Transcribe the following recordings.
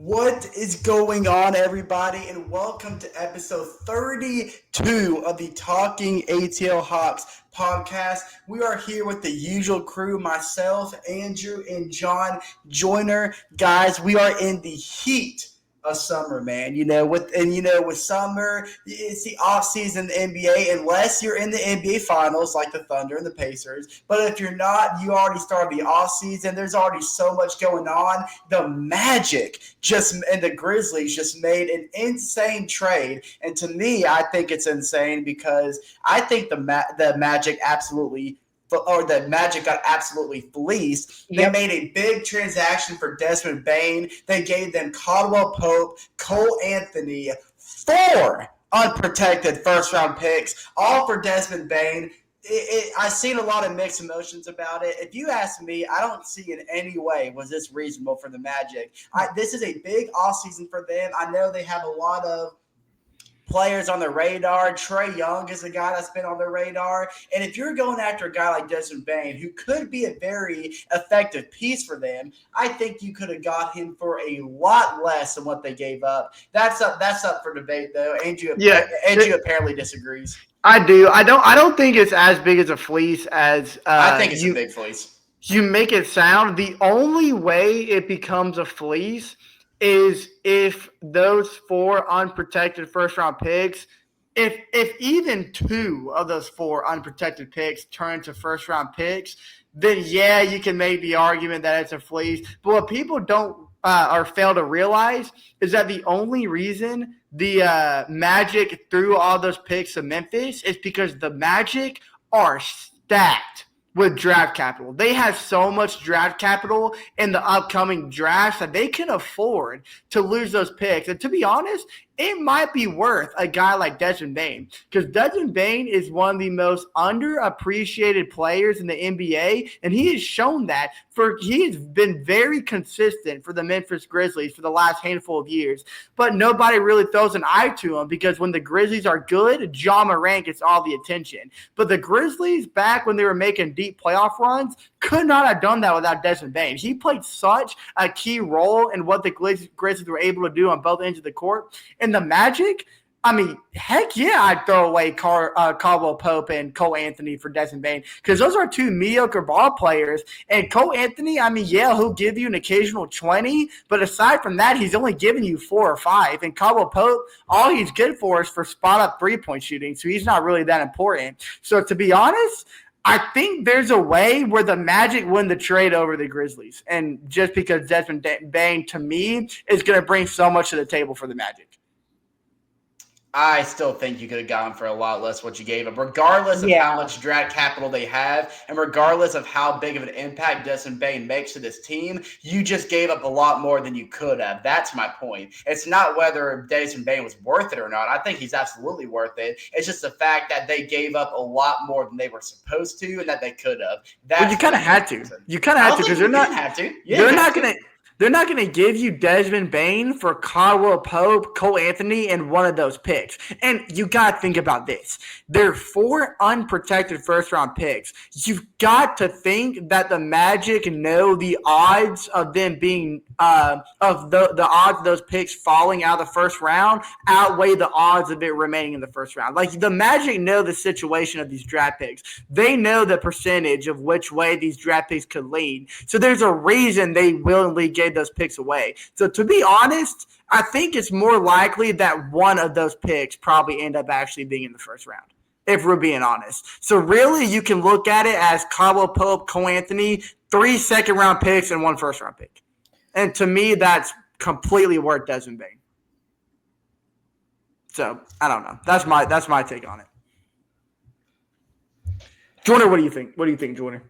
What is going on, everybody, and welcome to episode 32 of the Talking ATL Hawks podcast. We are here with the usual crew, myself, Andrew, and John Joyner. Guys, we are in the heat of summer, man. With summer, it's the off season in the NBA, unless you're in the NBA finals like the Thunder and the Pacers. But if you're not, you already started the off season. There's already so much going on. The Magic and the Grizzlies just made an insane trade, and to me, I think it's insane because I think the Magic got absolutely fleeced. They made a big transaction for Desmond Bane. They gave them Caldwell Pope, Cole Anthony, 4 unprotected first-round picks, all for Desmond Bane. I've seen a lot of mixed emotions about it. If you ask me, I don't see in any way was this reasonable for the Magic. This is a big offseason for them. I know they have a lot of players on the radar. Trae Young is a guy that's been on the radar. And if you're going after a guy like Desmond Bane, who could be a very effective piece for them, I think you could have got him for a lot less than what they gave up. That's up for debate, though. Andrew apparently disagrees. I do. I don't think it's as big as a fleece as I think it's a big fleece. You make it sound. The only way it becomes a fleece is if those 4 unprotected first-round picks, if even 2 of those 4 unprotected picks turn into first-round picks, then yeah, you can make the argument that it's a fleece. But what people don't or fail to realize is that the only reason the Magic threw all those picks to Memphis is because the Magic are stacked with draft capital. They have so much draft capital in the upcoming drafts that they can afford to lose those picks. And to be honest, it might be worth a guy like Desmond Bane, because Desmond Bane is one of the most underappreciated players in the NBA, and he has shown that. He has been very consistent for the Memphis Grizzlies for the last handful of years, but nobody really throws an eye to him because when the Grizzlies are good, Ja Morant gets all the attention. But the Grizzlies, back when they were making deep playoff runs, could not have done that without Desmond Bane. He played such a key role in what the Grizzlies were able to do on both ends of the court. And the Magic, I mean, heck yeah, I'd throw away Caldwell Pope and Cole Anthony for Desmond Bane, because those are 2 mediocre ball players. And Cole Anthony, I mean, yeah, he'll give you an occasional 20, but aside from that, he's only giving you 4 or 5. And Caldwell Pope, all he's good for is for spot-up three-point shooting, so he's not really that important. So to be honest, I think there's a way where the Magic win the trade over the Grizzlies. And just because Desmond Bane, to me, is going to bring so much to the table for the Magic. I still think you could have gone for a lot less what you gave up, regardless of how much draft capital they have, and regardless of how big of an impact Desmond Bane makes to this team. You just gave up a lot more than you could have. That's my point. It's not whether Desmond Bane was worth it or not. I think he's absolutely worth it. It's just the fact that they gave up a lot more than they were supposed to and that they could have. But you kind of had to. You kind of had to, because they're not going to. They're not going to give you Desmond Bane for Caldwell Pope, Cole Anthony, and one of those picks. And you got to think about this. They're 4 unprotected first-round picks. You've got to think that the Magic know the odds of them being the odds of those picks falling out of the first round outweigh the odds of it remaining in the first round. Like, the Magic know the situation of these draft picks. They know the percentage of which way these draft picks could lean. So there's a reason they willingly gave those picks away. So to be honest, I think it's more likely that one of those picks probably end up actually being in the first round, if we're being honest. So really, you can look at it as Caldwell Pope, Cole Anthony, 3 second-round picks and 1 first-round pick. And to me, that's completely worth Desmond Bane. So I don't know. That's my take on it. Jordan, what do you think? What do you think, Jordan?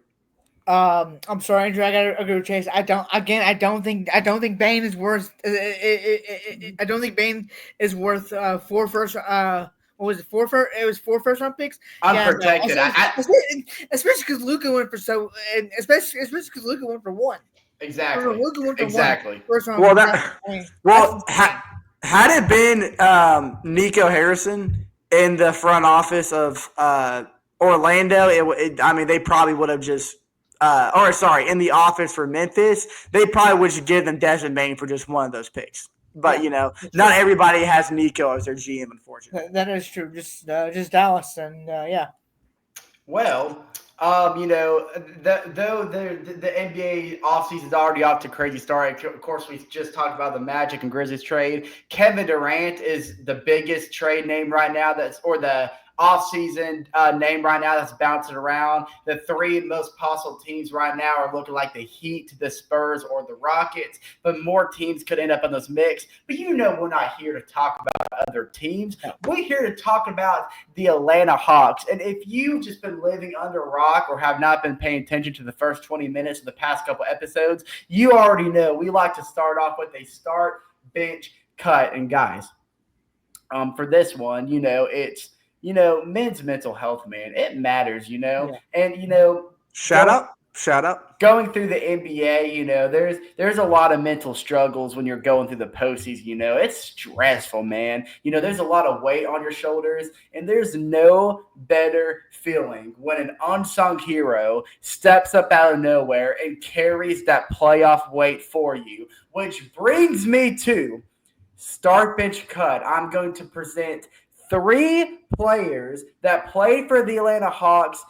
I'm sorry, Andrew. I gotta agree with Chase. I don't think Bane is worth. I don't think Bane is worth 4 first. What was it? 4 first? It was 4 first round picks. Unprotected. Especially because Luka went for so. Especially because Luka went for 1. Exactly. Luka went for exactly. 1 first round. Had it been Nico Harrison in the front office of Orlando, they probably would have just in the office for Memphis, they probably would just give them Desmond Bain for just one of those picks. But not everybody has Nico as their GM, unfortunately. That is true. Just Dallas, and yeah. Well, though the NBA offseason is already off to a crazy start. Of course, we just talked about the Magic and Grizzlies trade. Kevin Durant is the biggest trade name right now. The offseason name right now that's bouncing around. The three most possible teams right now are looking like the Heat, the Spurs, or the Rockets. But more teams could end up in this mix. But we're not here to talk about other teams. We're here to talk about the Atlanta Hawks. And if you've just been living under a rock or have not been paying attention to the first 20 minutes of the past couple episodes, you already know we like to start off with a start, bench, cut. And guys, for this one, it's men's mental health, man. It matters, Yeah. And Shout out. Going through the NBA, there's a lot of mental struggles when you're going through the postseason. It's stressful, man. There's a lot of weight on your shoulders, and there's no better feeling when an unsung hero steps up out of nowhere and carries that playoff weight for you. Which brings me to start, bench, cut. I'm going to present 3 players that played for the Atlanta Hawks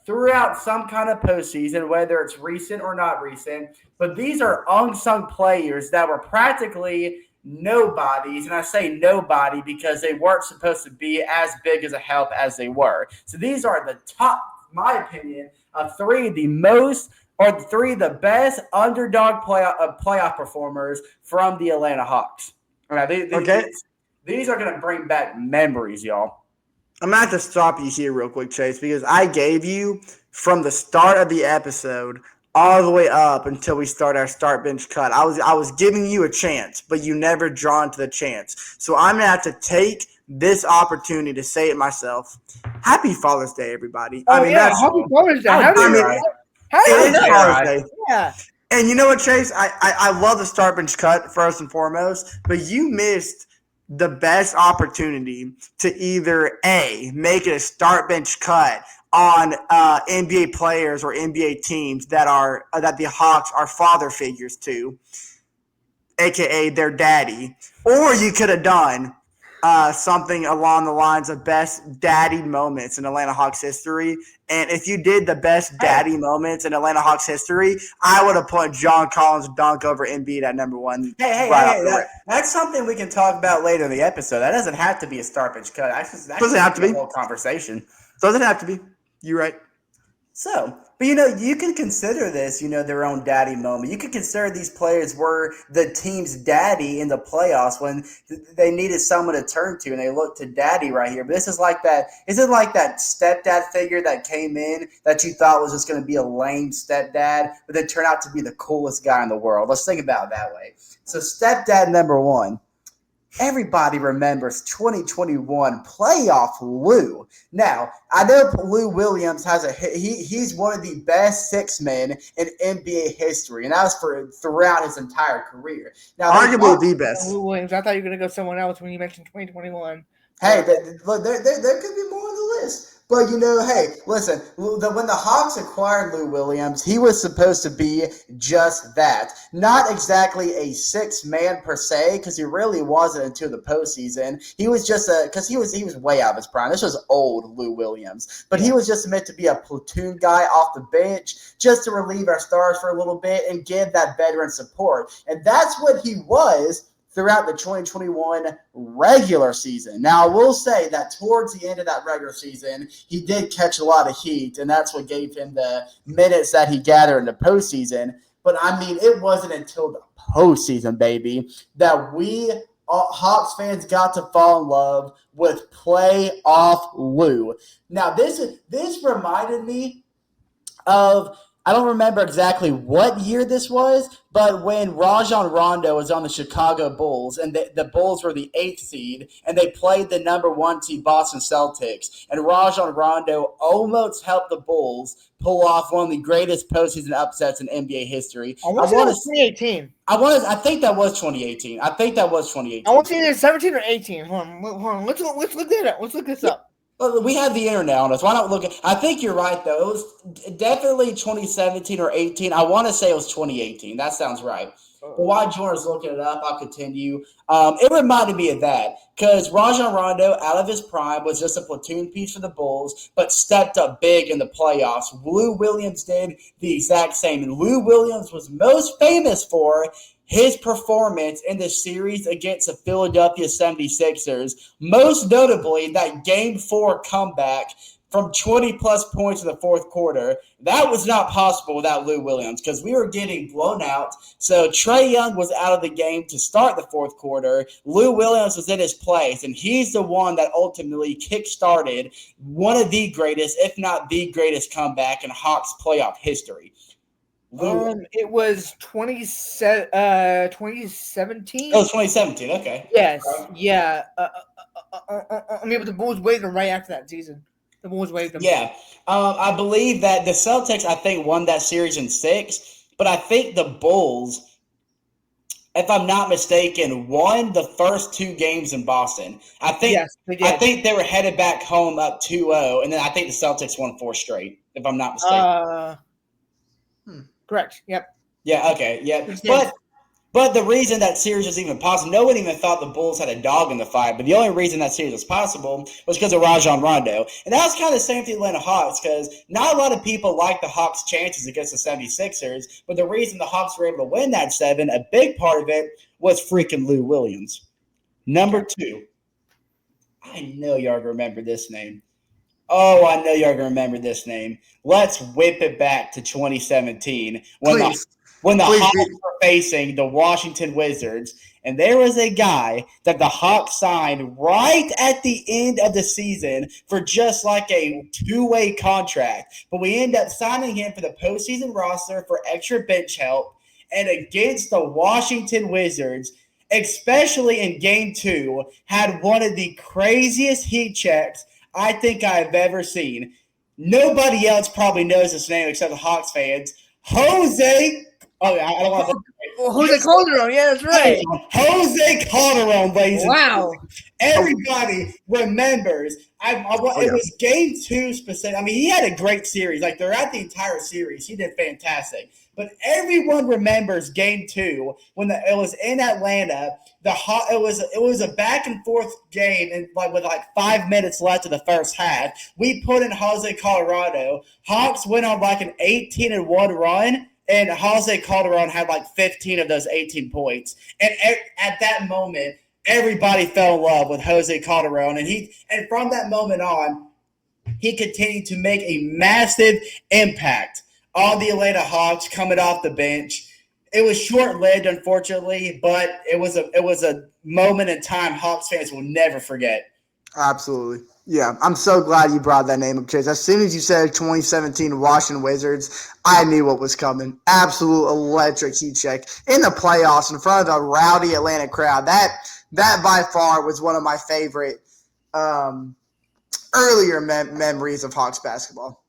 throughout some kind of postseason, whether it's recent or not recent. But these are unsung players that were practically nobodies. And I say nobody because they weren't supposed to be as big as a help as they were. So these are the top, in my opinion, of 3 of the best underdog playoff performers from the Atlanta Hawks. Now, these are going to bring back memories, y'all. I'm going to have to stop you here real quick, Chase, because I gave you from the start of the episode all the way up until we start our start, bench, cut. I was giving you a chance, but you never drawn to the chance. So I'm going to have to take this opportunity to say it myself. Happy Father's Day, everybody. Happy Father's Day. It is Father's Day. Yeah. And you know what, Chase? I love the start, bench, cut first and foremost, but you missed the best opportunity to either A, make it a start, bench, cut on NBA players or NBA teams that the Hawks are father figures to, aka their daddy, or you could have done something along the lines of best daddy moments in Atlanta Hawks history. And if you did the best daddy moments in Atlanta Hawks history, I would have put John Collins' dunk over Embiid at number 1. That's something we can talk about later in the episode. That doesn't have to be a start, bench, cut. That doesn't have to be a whole conversation. Doesn't have to be. You're right. So, but you can consider this, their own daddy moment. You could consider these players were the team's daddy in the playoffs when they needed someone to turn to, and they looked to daddy right here. But this is like that. Is it like that stepdad figure that came in that you thought was just going to be a lame stepdad, but then turned out to be the coolest guy in the world? Let's think about it that way. So, stepdad number 1. Everybody remembers 2021 playoff Lou. Now, I know Lou Williams he's one of the best 6 men in NBA history, and that was throughout his entire career. Now, arguably the best. Lou Williams. I thought you were going to go someone else when you mentioned 2021. Hey, look, there could be more on the list. But, hey, listen, when the Hawks acquired Lou Williams, he was supposed to be just that. Not exactly a 6-man per se, because he really wasn't until the postseason. He was just because he was way out of his prime. This was old Lou Williams. But he was just meant to be a platoon guy off the bench, just to relieve our stars for a little bit and give that veteran support. And that's what he was throughout the 2021 regular season. Now, I will say that towards the end of that regular season, he did catch a lot of heat, and that's what gave him the minutes that he gathered in the postseason. But, it wasn't until the postseason, baby, that we Hawks fans got to fall in love with playoff Lou. Now, this reminded me of – I don't remember exactly what year this was, but when Rajon Rondo was on the Chicago Bulls, and the Bulls were the 8th seed, and they played the number 1 seed Boston Celtics, and Rajon Rondo almost helped the Bulls pull off one of the greatest postseason upsets in NBA history. I want to say it was 2018. I think that was 2018. I want to say either 17 or 18. Hold on. Let's look that up. Let's look this up. But we have the internet on us. Why not look at? I think you're right though. It was definitely 2017 or 18. I want to say it was 2018. That sounds right. But while Jordan's looking it up, I'll continue. It reminded me of that because Rajon Rondo, out of his prime, was just a platoon piece for the Bulls, but stepped up big in the playoffs. Lou Williams did the exact same, and Lou Williams was most famous for his performance in the series against the Philadelphia 76ers, most notably that Game 4 comeback from 20-plus points in the fourth quarter. That was not possible without Lou Williams because we were getting blown out. So Trae Young was out of the game to start the fourth quarter. Lou Williams was in his place, and he's the one that ultimately kick-started one of the greatest, if not the greatest comeback in Hawks playoff history. It was 2017. Oh, 2017. Okay. Yes. Yeah. I mean, but the Bulls waived him right after that season. The Bulls waived him. Yeah. I believe that the Celtics, I think, won that series in 6, but I think the Bulls, if I'm not mistaken, won the first 2 games in Boston. Yes, they did. I think they were headed back home up 2-0, and then I think the Celtics won 4 straight, if I'm not mistaken. Correct. Yep. Yeah, okay, yeah. But the reason that series was even possible, no one even thought the Bulls had a dog in the fight, but the only reason that series was possible was because of Rajon Rondo. And that was kind of the same thing with the Atlanta Hawks, because not a lot of people like the Hawks' chances against the 76ers, but the reason the Hawks were able to win that 7, a big part of it was freaking Lou Williams. Number 2. I know y'all remember this name. Oh, I know y'all remember this name. Let's whip it back to 2017 when the Hawks were facing the Washington Wizards, and there was a guy that the Hawks signed right at the end of the season for just like a 2-way contract. But we ended up signing him for the postseason roster for extra bench help, and against the Washington Wizards, especially in Game 2, had one of the craziest heat checks I think I've ever seen. Nobody else probably knows this name except the Hawks fans. Jose Calderon. Yeah, that's right. Jose Calderon, ladies. Wow. Everybody remembers. It was Game 2 specific. I mean, he had a great series. Like, throughout the entire series, he did fantastic. But everyone remembers Game 2 when it was in Atlanta. It was a back and forth game, and with 5 minutes left of the first half, we put in Jose Calderon. Hawks went on an 18-1 run, and Jose Calderon had 15 of those 18 points. And at that moment, everybody fell in love with Jose Calderon, and from that moment on, he continued to make a massive impact on the Atlanta Hawks coming off the bench. It was short-lived, unfortunately, but it was a moment in time Hawks fans will never forget. Absolutely. Yeah, I'm so glad you brought that name up, Chase. As soon as you said 2017 Washington Wizards, I knew what was coming. Absolute electric heat check in the playoffs in front of a rowdy Atlanta crowd. That by far was one of my favorite earlier memories of Hawks basketball.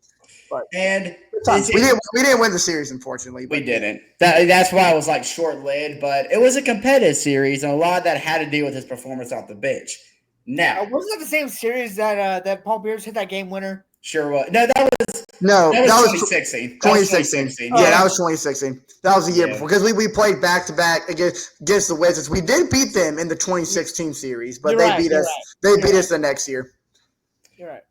And we didn't win the series, unfortunately. We didn't. That's why it was short-lived, but it was a competitive series, and a lot of that had to do with his performance off the bench. Now, wasn't that the same series that Paul Pierce hit that game winner? Sure was. No, that was 2016. 2016. Yeah, that was 2016. That was the year before, because we played back-to-back against the Wizards. We did beat them in the 2016 series, but they beat us the next year. You're right.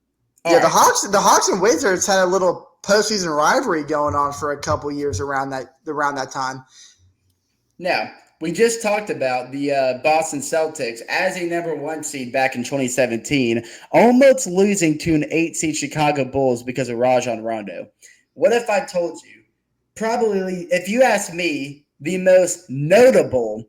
Yeah, the Hawks and Wizards had a little postseason rivalry going on for a couple years around that time. Now, we just talked about the Boston Celtics as a number 1 seed back in 2017, almost losing to an 8-seed Chicago Bulls because of Rajon Rondo. What if I told you, probably, if you ask me, the most notable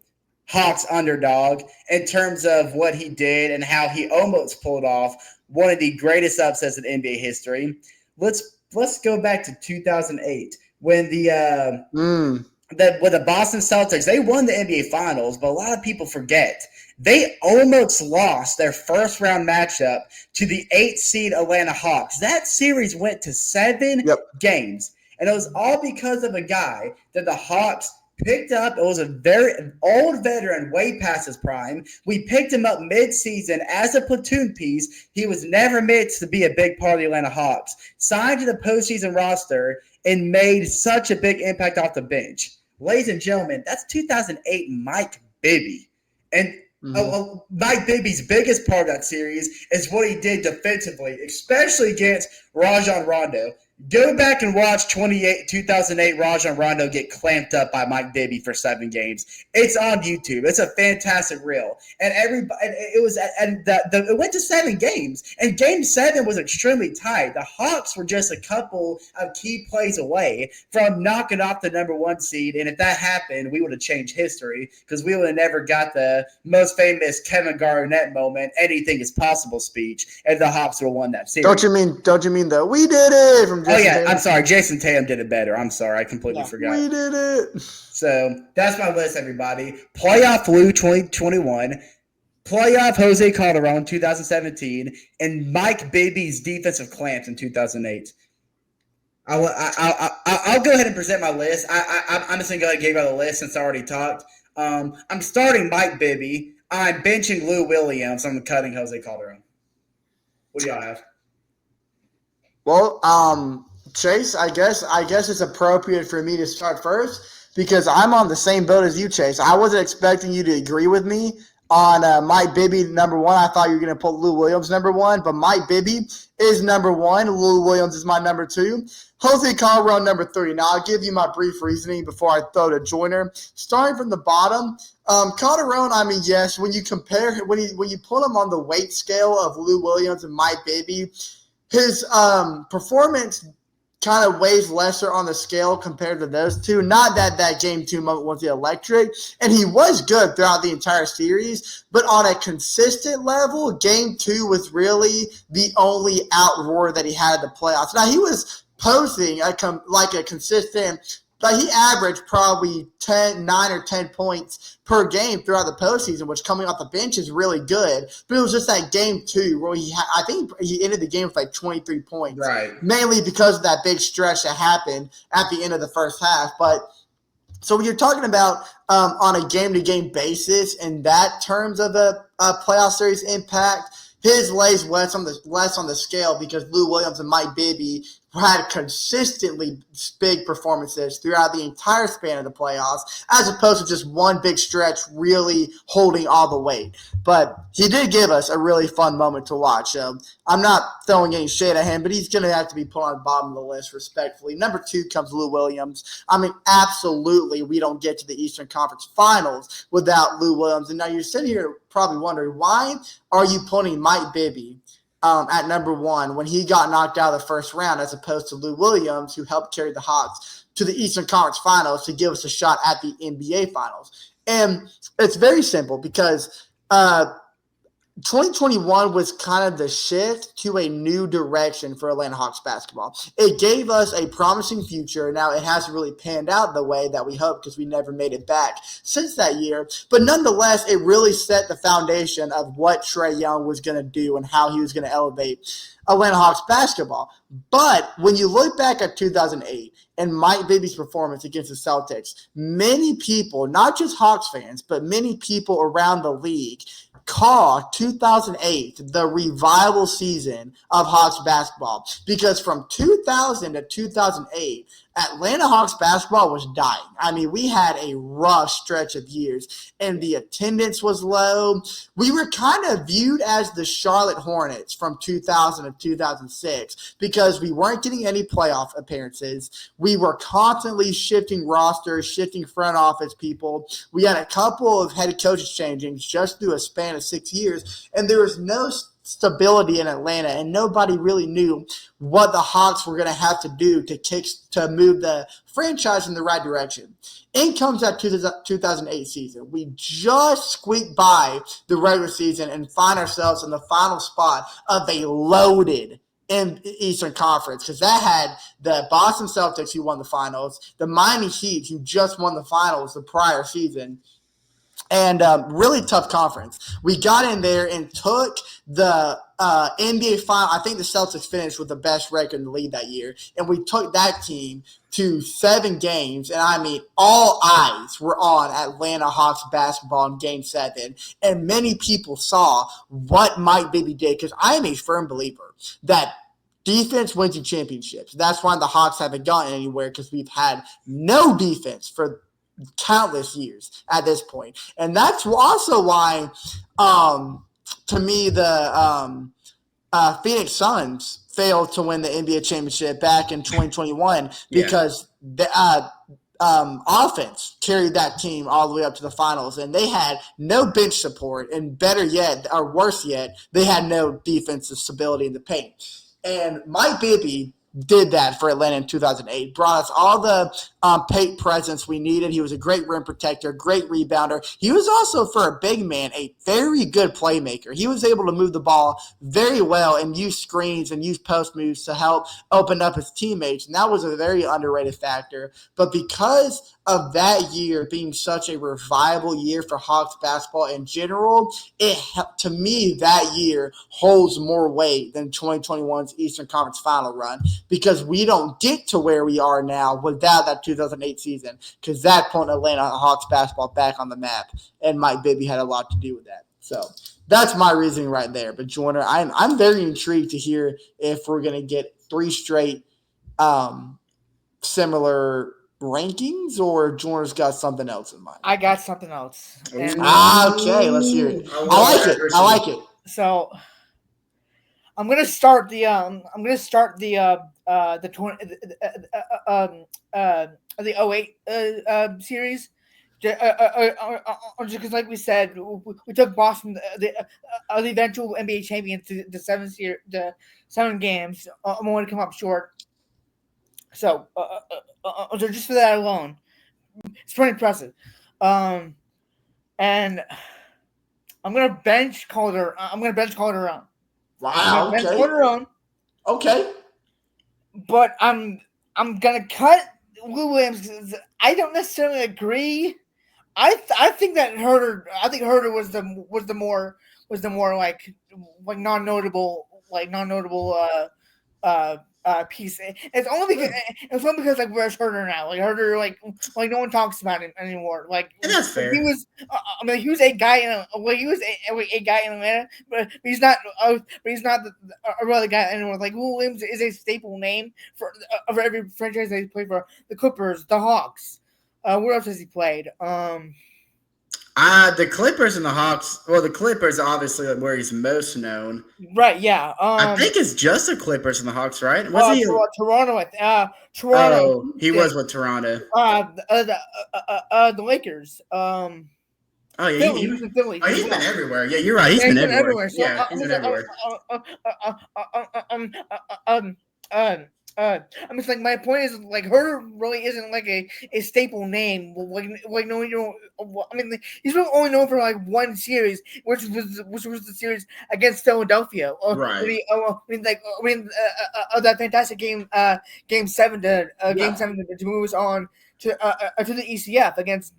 Hawks underdog in terms of what he did and how he almost pulled off one of the greatest upsets in NBA history. Let's go back to 2008 when with the Boston Celtics, they won the NBA Finals, but a lot of people forget they almost lost their first round matchup to the 8th seed Atlanta Hawks. That series went to 7 games, and it was all because of a guy that the Hawks picked up. It was a very old veteran, way past his prime. We picked him up mid-season as a platoon piece. He was never meant to be a big part of the Atlanta Hawks. Signed to the postseason roster and made such a big impact off the bench. Ladies and gentlemen, that's 2008 Mike Bibby. And Mike Bibby's biggest part of that series is what he did defensively, especially against Rajon Rondo. Go back and watch 2008 Rajon Rondo get clamped up by Mike Bibby for 7 games. It's on YouTube. It's a fantastic reel, and it went to 7 games. And Game 7 was extremely tight. The Hawks were just a couple of key plays away from knocking off the number 1 seed. And if that happened, we would have changed history because we would have never got the most famous Kevin Garnett moment, "Anything is possible" speech, and the Hawks would have won that series. Don't you mean the "we did it" from Jason Tatum? I'm sorry. Jason Tatum did it better. I'm sorry. I completely forgot. We did it. So that's my list, everybody. Playoff Lou 2021, playoff Jose Calderon 2017, and Mike Bibby's defensive clamps in 2008. I'll go ahead and present my list. I'm just going to go ahead and give you the list since I already talked. I'm starting Mike Bibby. I'm benching Lou Williams. I'm cutting Jose Calderon. What do y'all have? Well, Chase, I guess it's appropriate for me to start first because I'm on the same boat as you, Chase. I wasn't expecting you to agree with me on Mike Bibby number 1. I thought you were going to put Lou Williams number 1, but Mike Bibby is number 1. Lou Williams is my number 2. Jose Calderon number 3. Now, I'll give you my brief reasoning before I throw to Joyner. Starting from the bottom, Calderon, I mean, yes, when you compare – when you put him on the weight scale of Lou Williams and Mike Bibby, his performance kind of weighs lesser on the scale compared to those two. Not that Game 2 moment was the electric, and he was good throughout the entire series, but on a consistent level, Game 2 was really the only outroar that he had in the playoffs. Now, he was posting a consistent – but he averaged probably 9 or 10 points per game throughout the postseason, which coming off the bench is really good. But it was just that Game 2 where I think he ended the game with like 23 points. Right. Mainly because of that big stretch that happened at the end of the first half. But so when you're talking about on a game-to-game basis in that terms of a playoff series impact, his lays less on the scale because Lou Williams and Mike Bibby had consistently big performances throughout the entire span of the playoffs, as opposed to just one big stretch really holding all the weight. But he did give us a really fun moment to watch. I'm not throwing any shade at him, but he's going to have to be put on the bottom of the list respectfully. Number 2 comes Lou Williams. I mean, absolutely, we don't get to the Eastern Conference Finals without Lou Williams. And now you're sitting here probably wondering, why are you putting Mike Bibby at number 1 when he got knocked out of the first round, as opposed to Lou Williams, who helped carry the Hawks to the Eastern Conference Finals to give us a shot at the NBA Finals? And it's very simple because 2021 was kind of the shift to a new direction for Atlanta Hawks basketball. It gave us a promising future. Now, it hasn't really panned out the way that we hoped because we never made it back since that year. But nonetheless, it really set the foundation of what Trae Young was going to do and how he was going to elevate Atlanta Hawks basketball. But when you look back at 2008 and Mike Bibby's performance against the Celtics, many people, not just Hawks fans, but many people around the league, call 2008 the revival season of Hawks basketball, because from 2000 to 2008, Atlanta Hawks basketball was dying. I mean, we had a rough stretch of years, and the attendance was low. We were kind of viewed as the Charlotte Hornets from 2000 to 2006 because we weren't getting any playoff appearances. We were constantly shifting rosters, shifting front office people. We had a couple of head coaches changing just through a span of 6 years, and there was no stability in Atlanta, and nobody really knew what the Hawks were going to have to do to move the franchise in the right direction. In comes that 2008 season. We just squeaked by the regular season and find ourselves in the final spot of a loaded in Eastern Conference, because that had the Boston Celtics who won the finals, the Miami Heat who just won the finals the prior season, and really tough conference. We got in there and took the NBA final. I think the Celtics finished with the best record in the league that year, and we took that team to 7 games. And I mean, all eyes were on Atlanta Hawks basketball in Game 7, and many people saw what Mike Bibby did, because I am a firm believer that defense wins you championships. That's why the Hawks haven't gotten anywhere, because we've had no defense for countless years at this point. And that's also why, to me, the Phoenix Suns failed to win the NBA championship back in 2021 because the offense carried that team all the way up to the finals, and they had no bench support, and better yet, or worse yet, they had no defensive stability in the paint. And Mike Bibby did that for Atlanta in 2008. Brought us all the paint presence we needed. He was a great rim protector, great rebounder. He was also, for a big man, a very good playmaker. He was able to move the ball very well and use screens and use post moves to help open up his teammates. And that was a very underrated factor. But because of that year being such a revival year for Hawks basketball in general, to me, that year holds more weight than 2021's Eastern Conference Final run, because we don't get to where we are now without that 2008 season, because that put Atlanta Hawks basketball back on the map, and Mike Bibby had a lot to do with that. So that's my reasoning right there. But Joyner, I'm very intrigued to hear if we're going to get 3 straight similar rankings, or Joyner's got something else in mind. I got something else. Okay, let's hear it. I like it. So I'm gonna start the the 08 series. Just because, like we said, we took Boston, the eventual NBA champions, to the 7 games, only to come up short. So just for that alone, it's pretty impressive. And I'm gonna bench Calder. Wow. Bench Calderon. Okay. But I'm gonna cut Lou Williams. I don't necessarily agree. I think that Herder. I think Herder was the more like non-notable piece. It's only because like, where's Herder now? Like Herder, like no one talks about him anymore. Like, and that's fair. He was, he was a guy a guy in Atlanta, but he's not. But he's not a real guy anymore. Like, Will Williams is a staple name for every franchise that he played for. The Clippers, the Hawks. Where else has he played? The Clippers and the Hawks. Well, the Clippers obviously where he's most known. Right. Yeah. I think it's just the Clippers and the Hawks, right? Was he Toronto? Toronto. Oh, he was with Toronto. The Lakers. Oh yeah, Philly. He was in Philly. Oh, he's been everywhere. Yeah, you're right. He's been everywhere. So, yeah, he's been everywhere. It's like, my point is, like, Herder really isn't like a staple name. Like no, you know, he's really only known for like one series, which was the series against Philadelphia. Right. That fantastic game, Game 7 to move us on to the ECF against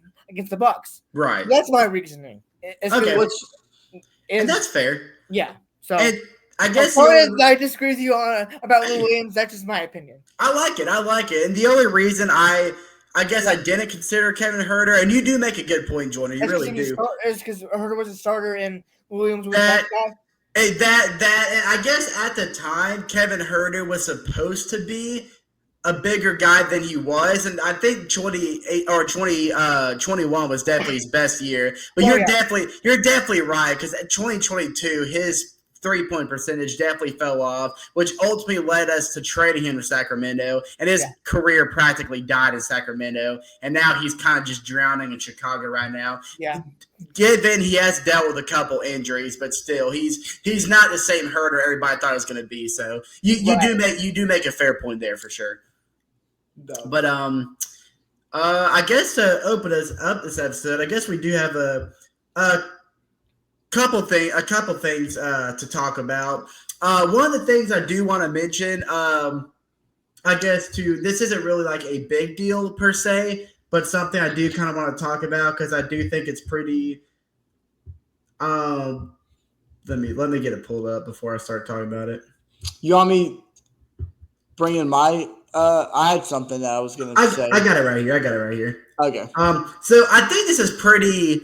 the Bucks. Right. That's my reasoning. And that's fair. Yeah. So. I guess I disagree with you about Lou Williams. That's just my opinion. I like it. And the only reason I guess I didn't consider Kevin Herter, and you do make a good point, Jordan. You really do. It's because Herter was a starter and Williams was that guy. And I guess at the time Kevin Herter was supposed to be a bigger guy than he was, and I think 2021 was definitely his best year. But you're definitely right, because at 2022 his 3-point percentage definitely fell off, which ultimately led us to trading him to Sacramento, and his career practically died in Sacramento, and now he's kind of just drowning in Chicago right now. Yeah. Given he has dealt with a couple injuries, but still he's not the same Herter everybody thought he was going to be. So you do make a fair point there for sure. No. But I guess to open us up this episode, I guess we do have a couple things to talk about. One of the things I do want to mention, I guess this isn't really like a big deal per se, but something I do kind of want to talk about because I do think it's pretty. Um, let me get it pulled up before I start talking about it. You want me bring in my? I had something that I was gonna say. I got it right here. Okay. So I think this is pretty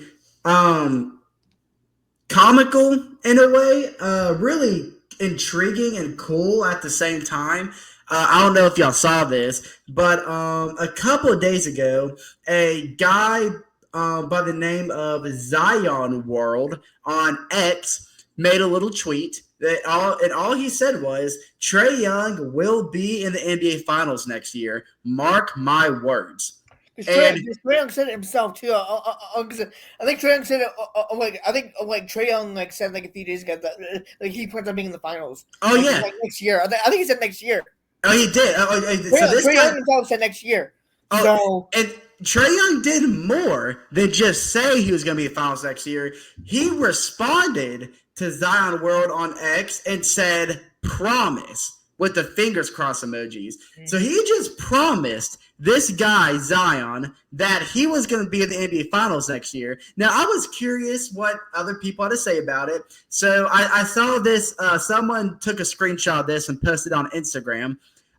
comical in a way, really intriguing and cool at the same time. I don't know if y'all saw this, but a couple of days ago, a guy by the name of Zion World on X made a little tweet that all he said was Trae Young will be in the NBA Finals next year. Mark my words. Trae Young said it himself too. I think Trae Young said it. Trae Young said a few days ago that he plans on being in the finals. Oh yeah, next year. I think he said next year. Oh, he did. Trae Young himself said next year. And Trae Young did more than just say he was going to be in the finals next year. He responded to Zion World on X and said, "Promise," with the fingers crossed emojis. Mm-hmm. So he just promised this guy, Zion, that he was going to be in the NBA Finals next year. Now, I was curious what other people had to say about it. So I saw this. Someone took a screenshot of this and posted it on Instagram.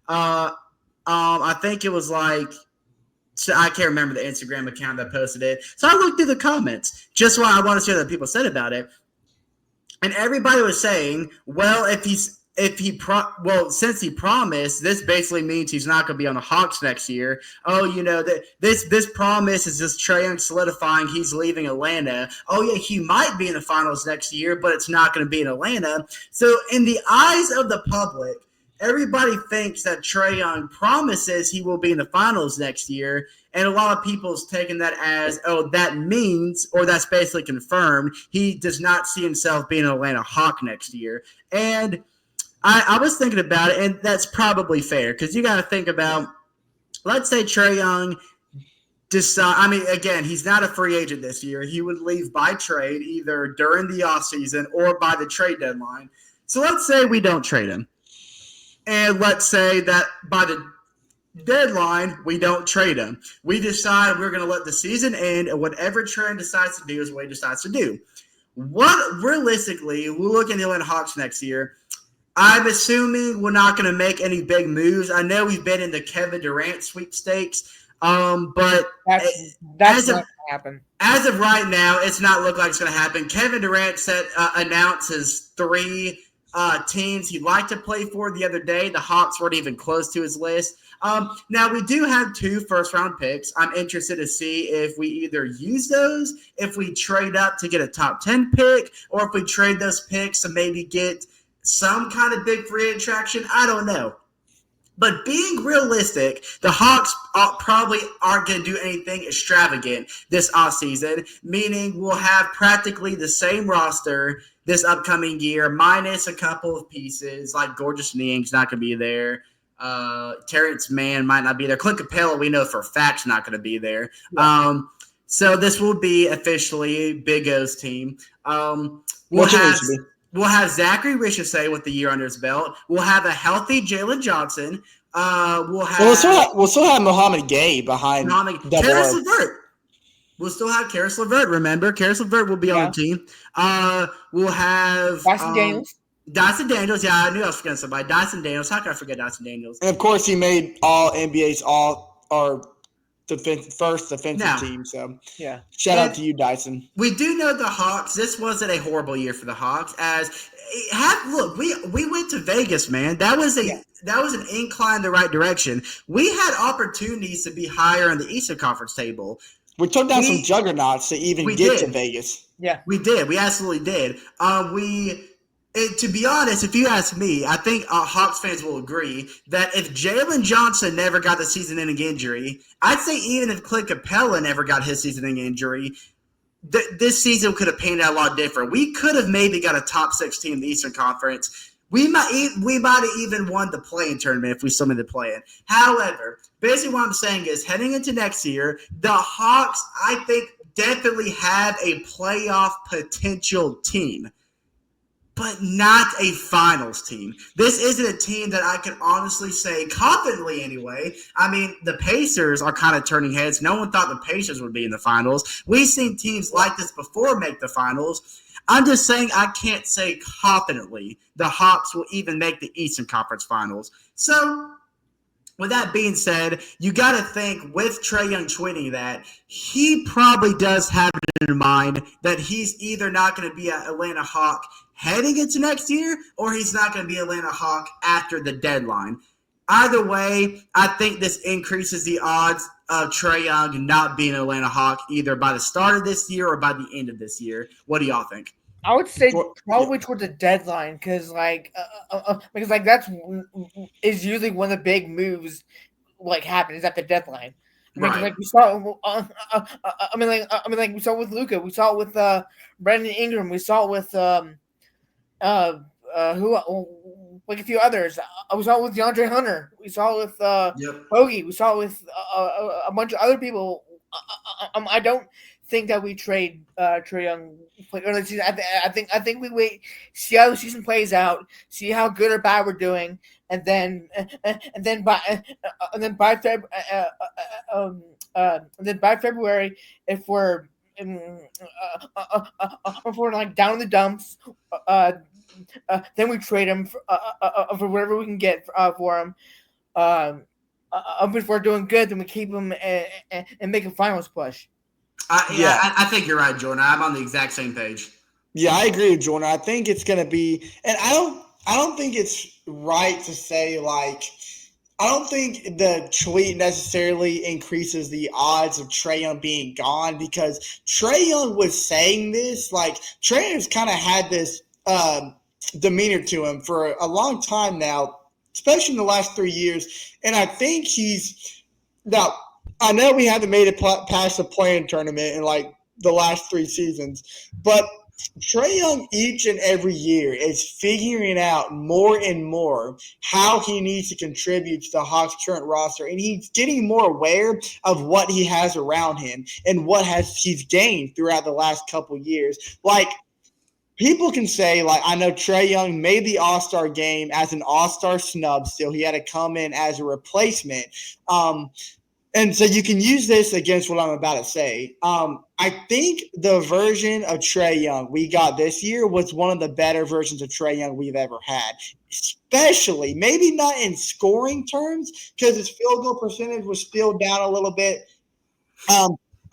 I think it was so I can't remember the Instagram account that posted it. So I looked through the comments just why I want to see what people said about it. And everybody was saying, well, since he promised, this basically means he's not going to be on the Hawks next year. Oh, this promise is just Trae Young solidifying he's leaving Atlanta. Oh yeah, he might be in the finals next year, but it's not going to be in Atlanta. So in the eyes of the public, everybody thinks that Trae Young promises he will be in the finals next year, and a lot of people is taking that as, oh, that means, or that's basically confirmed, he does not see himself being an Atlanta Hawk next year. And I was thinking about it, and that's probably fair, because you got to think about, let's say Trae Young again, he's not a free agent this year. He would leave by trade either during the offseason or by the trade deadline. So let's say we don't trade him. And let's say that by the deadline, we don't trade him. We decide we're going to let the season end, and whatever Trae decides to do is what he decides to do. What realistically, we'll look at the Atlanta Hawks next year. I'm assuming we're not going to make any big moves. I know we've been in the Kevin Durant sweepstakes, but that's not going to happen. As of right now, it's not looking like it's going to happen. Kevin Durant announced his 3 teams he'd like to play for the other day. The Hawks weren't even close to his list. Now, we do have 2 first-round picks. I'm interested to see if we either use those, if we trade up to get a top 10 pick, or if we trade those picks to maybe get some kind of big free attraction. I don't know. But being realistic, the Hawks probably aren't going to do anything extravagant this offseason, meaning we'll have practically the same roster this upcoming year, minus a couple of pieces, like Gorgeous Niang's not going to be there. Terrence Mann might not be there. Clint Capella, we know for a fact, not going to be there. Yeah. So this will be officially Big O's team. We'll have Zachary Richardson with the year under his belt. We'll have a healthy Jalen Johnson. We'll still have Mohamed Gay behind Karis LeVert. We'll still have Karis LeVert. Remember, Karis LeVert will be on the team. We'll have Dyson Daniels. Dyson Daniels. Yeah, I knew I was forgetting somebody. Dyson Daniels. How can I forget Dyson Daniels? And of course, he made all NBA's first defensive team. So yeah, shout out to you, Dyson. We do know the Hawks. This wasn't a horrible year for the Hawks. We went to Vegas, man. That was an incline in the right direction. We had opportunities to be higher in the Eastern Conference table. We took down some juggernauts to even get to Vegas. Yeah, we did. We absolutely did. To be honest, if you ask me, I think Hawks fans will agree that if Jalen Johnson never got the season-ending injury, I'd say even if Clint Capella never got his season-ending injury, this season could have painted out a lot different. We could have maybe got a top 6 team in the Eastern Conference. We might have even won the play-in tournament if we still made the play-in. However, basically what I'm saying is heading into next year, the Hawks, I think, definitely have a playoff potential team. but not a finals team. This isn't a team that I can honestly say, confidently anyway. I mean, the Pacers are kind of turning heads. No one thought the Pacers would be in the finals. We've seen teams like this before make the finals. I'm just saying I can't say confidently the Hawks will even make the Eastern Conference Finals. So, with that being said, you got to think with Trae Young tweeting that he probably does have it in mind that he's either not going to be an Atlanta Hawk heading into next year or he's not going to be an Atlanta Hawk after the deadline. Either way, I think this increases the odds of Trae Young not being an Atlanta Hawk either by the start of this year or by the end of this year. What do y'all think? I would say probably towards the deadline because that's is usually when the big moves happens at the deadline. I mean, Right. we saw. We saw it with Luka. We saw it with Brandon Ingram. We saw it with a few others. We saw it with DeAndre Hunter. We saw it with Bogey. We saw it with a bunch of other people. I don't think that we trade Trae Young early season. I think we wait, see how the season plays out, see how good or bad we're doing, and then by February, if we're down in the dumps, then we trade him for whatever we can get for him. If we're doing good, then we keep him and make a finals push. I think you're right, Jordan. I'm on the exact same page. Yeah, I agree with Jordan. I think it's going to be, and I don't think it's right to say I don't think the tweet necessarily increases the odds of Trae Young being gone because Trae Young was saying this. Trae Young's kind of had this demeanor to him for a long time now, especially in the last 3 years. And I think now, I know we haven't made it past the play-in tournament in the last 3 seasons, but Trae Young each and every year is figuring out more and more how he needs to contribute to the Hawks' current roster, and he's getting more aware of what he has around him and what he's gained throughout the last couple years. People can say, I know Trae Young made the All-Star game as an All-Star snub still. He had to come in as a replacement. And so you can use this against what I'm about to say. I think the version of Trae Young we got this year was one of the better versions of Trae Young we've ever had, especially maybe not in scoring terms because his field goal percentage was still down a little bit.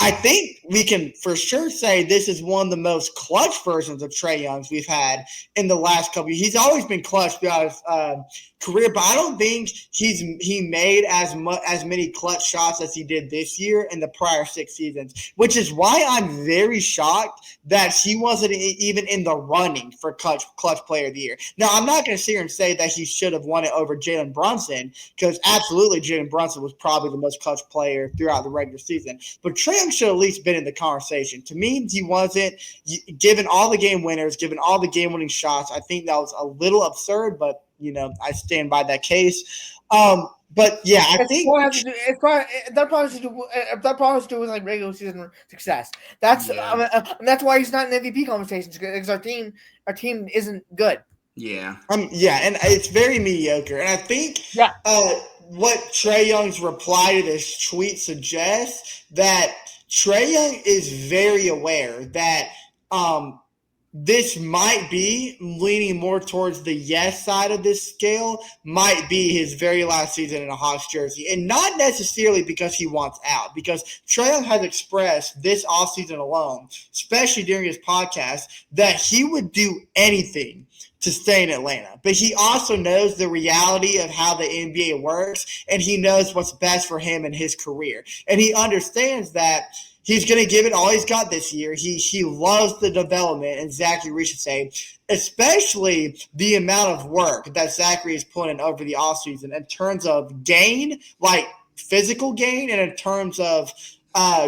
I think we can for sure say this is one of the most clutch versions of Trae Young's we've had in the last couple of years. He's always been clutch throughout his career, but I don't think he made as many clutch shots as he did this year in the prior 6 seasons, which is why I'm very shocked that he wasn't even in the running for clutch player of the year. Now, I'm not going to sit here and say that he should have won it over Jalen Brunson because absolutely Jalen Brunson was probably the most clutch player throughout the regular season, but Trae Young should at least been in the conversation. To me, he wasn't. Given all the game winners, given all the game-winning shots, I think that was a little absurd, but, I stand by that case. But, yeah, I think that probably has to do with regular season success. That's why he's not in MVP conversations because our team isn't good. Yeah. And it's very mediocre. And I think what Trae Young's reply to this tweet suggests that Trae Young is very aware that this might be leaning more towards the yes side of this scale, might be his very last season in a Hawks jersey. And not necessarily because he wants out, because Trae Young has expressed this offseason alone, especially during his podcast, that he would do anything to stay in Atlanta. But he also knows the reality of how the NBA works, and he knows what's best for him and his career. And he understands that he's going to give it all he's got this year. He loves the development, and Zachary Reed should say, especially the amount of work that Zachary has put in over the offseason in terms of gain, physical gain, and in terms of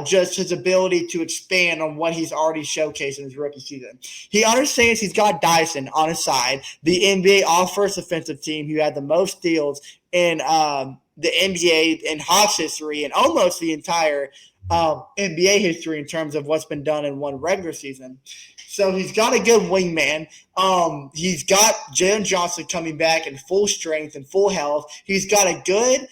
just his ability to expand on what he's already showcased in his rookie season. He understands he's got Dyson on his side, the NBA all-first offensive team who had the most steals in the NBA in Hawks history and almost the entire NBA history in terms of what's been done in one regular season. So he's got a good wingman. He's got Jalen Johnson coming back in full strength and full health. He's got a good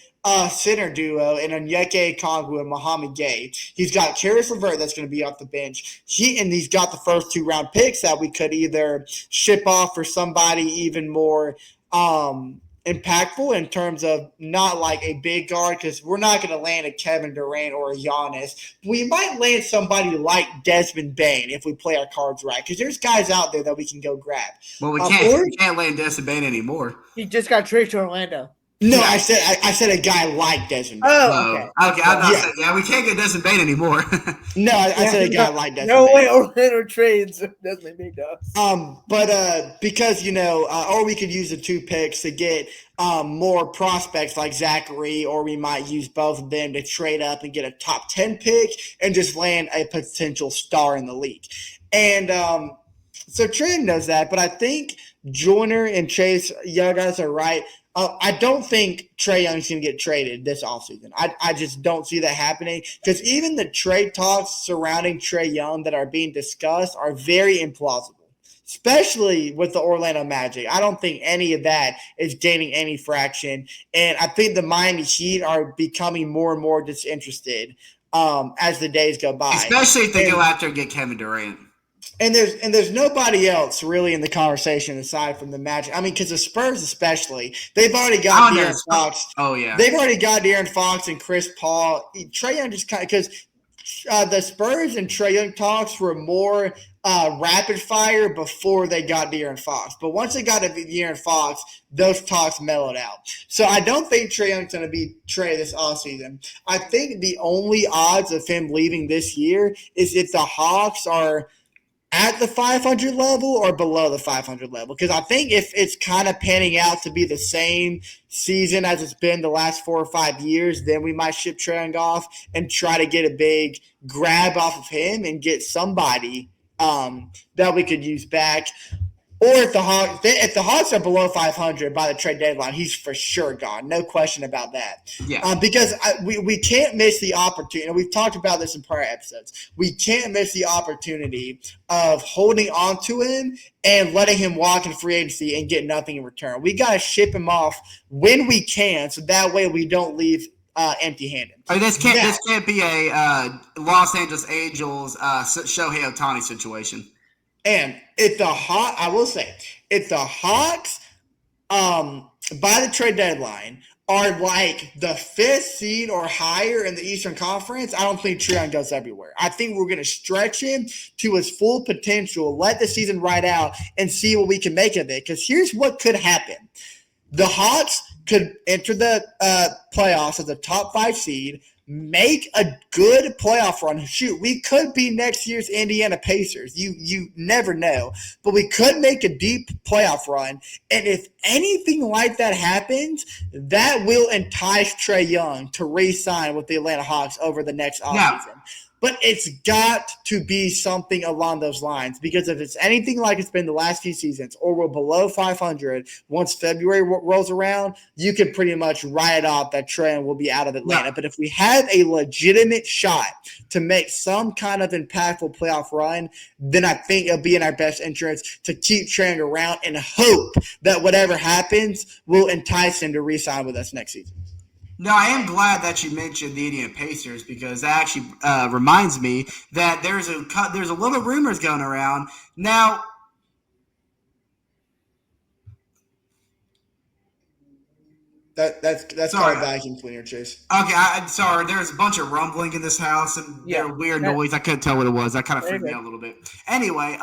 center duo in Onyeka Okongwu and Mohamed Gay. He's got Karis LeVert that's going to be off the bench. He's got the first 2-round picks that we could either ship off for somebody even more impactful in terms of not like a big guard, because we're not going to land a Kevin Durant or a Giannis. We might land somebody like Desmond Bane if we play our cards right, because there's guys out there that we can go grab. Well, we can't land Desmond Bane anymore. He just got traded to Orlando. No, I said a guy like Desmond Bane. Oh, okay. I'm not saying, we can't get Desmond Bane anymore. No, I said a guy like Desmond Bane. No way Orlando trades Desmond Bane does. But because, or we could use the 2 picks to get more prospects like Zachary, or we might use both of them to trade up and get a top 10 pick and just land a potential star in the league. And so Trent knows that, but I think Joyner and Chase, you guys are right. I don't think Trae Young's going to get traded this offseason. I just don't see that happening, because even the trade talks surrounding Trae Young that are being discussed are very implausible, especially with the Orlando Magic. I don't think any of that is gaining any fraction, and I think the Miami Heat are becoming more and more disinterested as the days go by. Especially if they go after and get Kevin Durant. And there's nobody else really in the conversation aside from the Magic. I mean, because the Spurs especially, they've already got De'Aaron Fox. Oh, yeah. They've already got De'Aaron Fox and Chris Paul. Trae Young just kind of – because the Spurs and Trae Young talks were more rapid fire before they got De'Aaron Fox. But once they got De'Aaron Fox, those talks mellowed out. So I don't think Trae Young's going to be traded this offseason. I think the only odds of him leaving this year is if the Hawks are – at the 500 level or below the 500 level, because I think if it's kind of panning out to be the same season as it's been the last 4 or 5 years, then we might ship Trae Young off and try to get a big grab off of him and get somebody that we could use back. Or if the Hawks are below 500 by the trade deadline, he's for sure gone. No question about that. Yeah. Because we can't miss the opportunity. And we've talked about this in prior episodes. We can't miss the opportunity of holding on to him and letting him walk in free agency and get nothing in return. We got to ship him off when we can, so that way we don't leave empty-handed. I mean, this can't be a Los Angeles Angels Shohei Ohtani situation. And if the Hawks, I will say, if the Hawks, by the trade deadline, are like the 5th seed or higher in the Eastern Conference, I don't think Trae Young goes everywhere. I think we're going to stretch him to his full potential, let the season ride out, and see what we can make of it. Because here's what could happen. The Hawks could enter the playoffs as a top 5 seed, make a good playoff run. Shoot, we could be next year's Indiana Pacers. You never know. But we could make a deep playoff run. And if anything like that happens, that will entice Trae Young to re-sign with the Atlanta Hawks over the next offseason. Yeah. But it's got to be something along those lines, because if it's anything like it's been the last few seasons, or we're below 500 once February rolls around, you can pretty much write off that Trae will be out of Atlanta. Yeah. But if we have a legitimate shot to make some kind of impactful playoff run, then I think it'll be in our best interest to keep Trae around and hope that whatever happens will entice him to re-sign with us next season. No, I am glad that you mentioned the Indiana Pacers, because that actually reminds me that there's a little rumors going around now. That's called vacuum cleaner, Chase. Okay, I'm sorry. There's a bunch of rumbling in this house, and they're weird noise. I couldn't tell what it was. That kind of freaked me out a little bit. Anyway,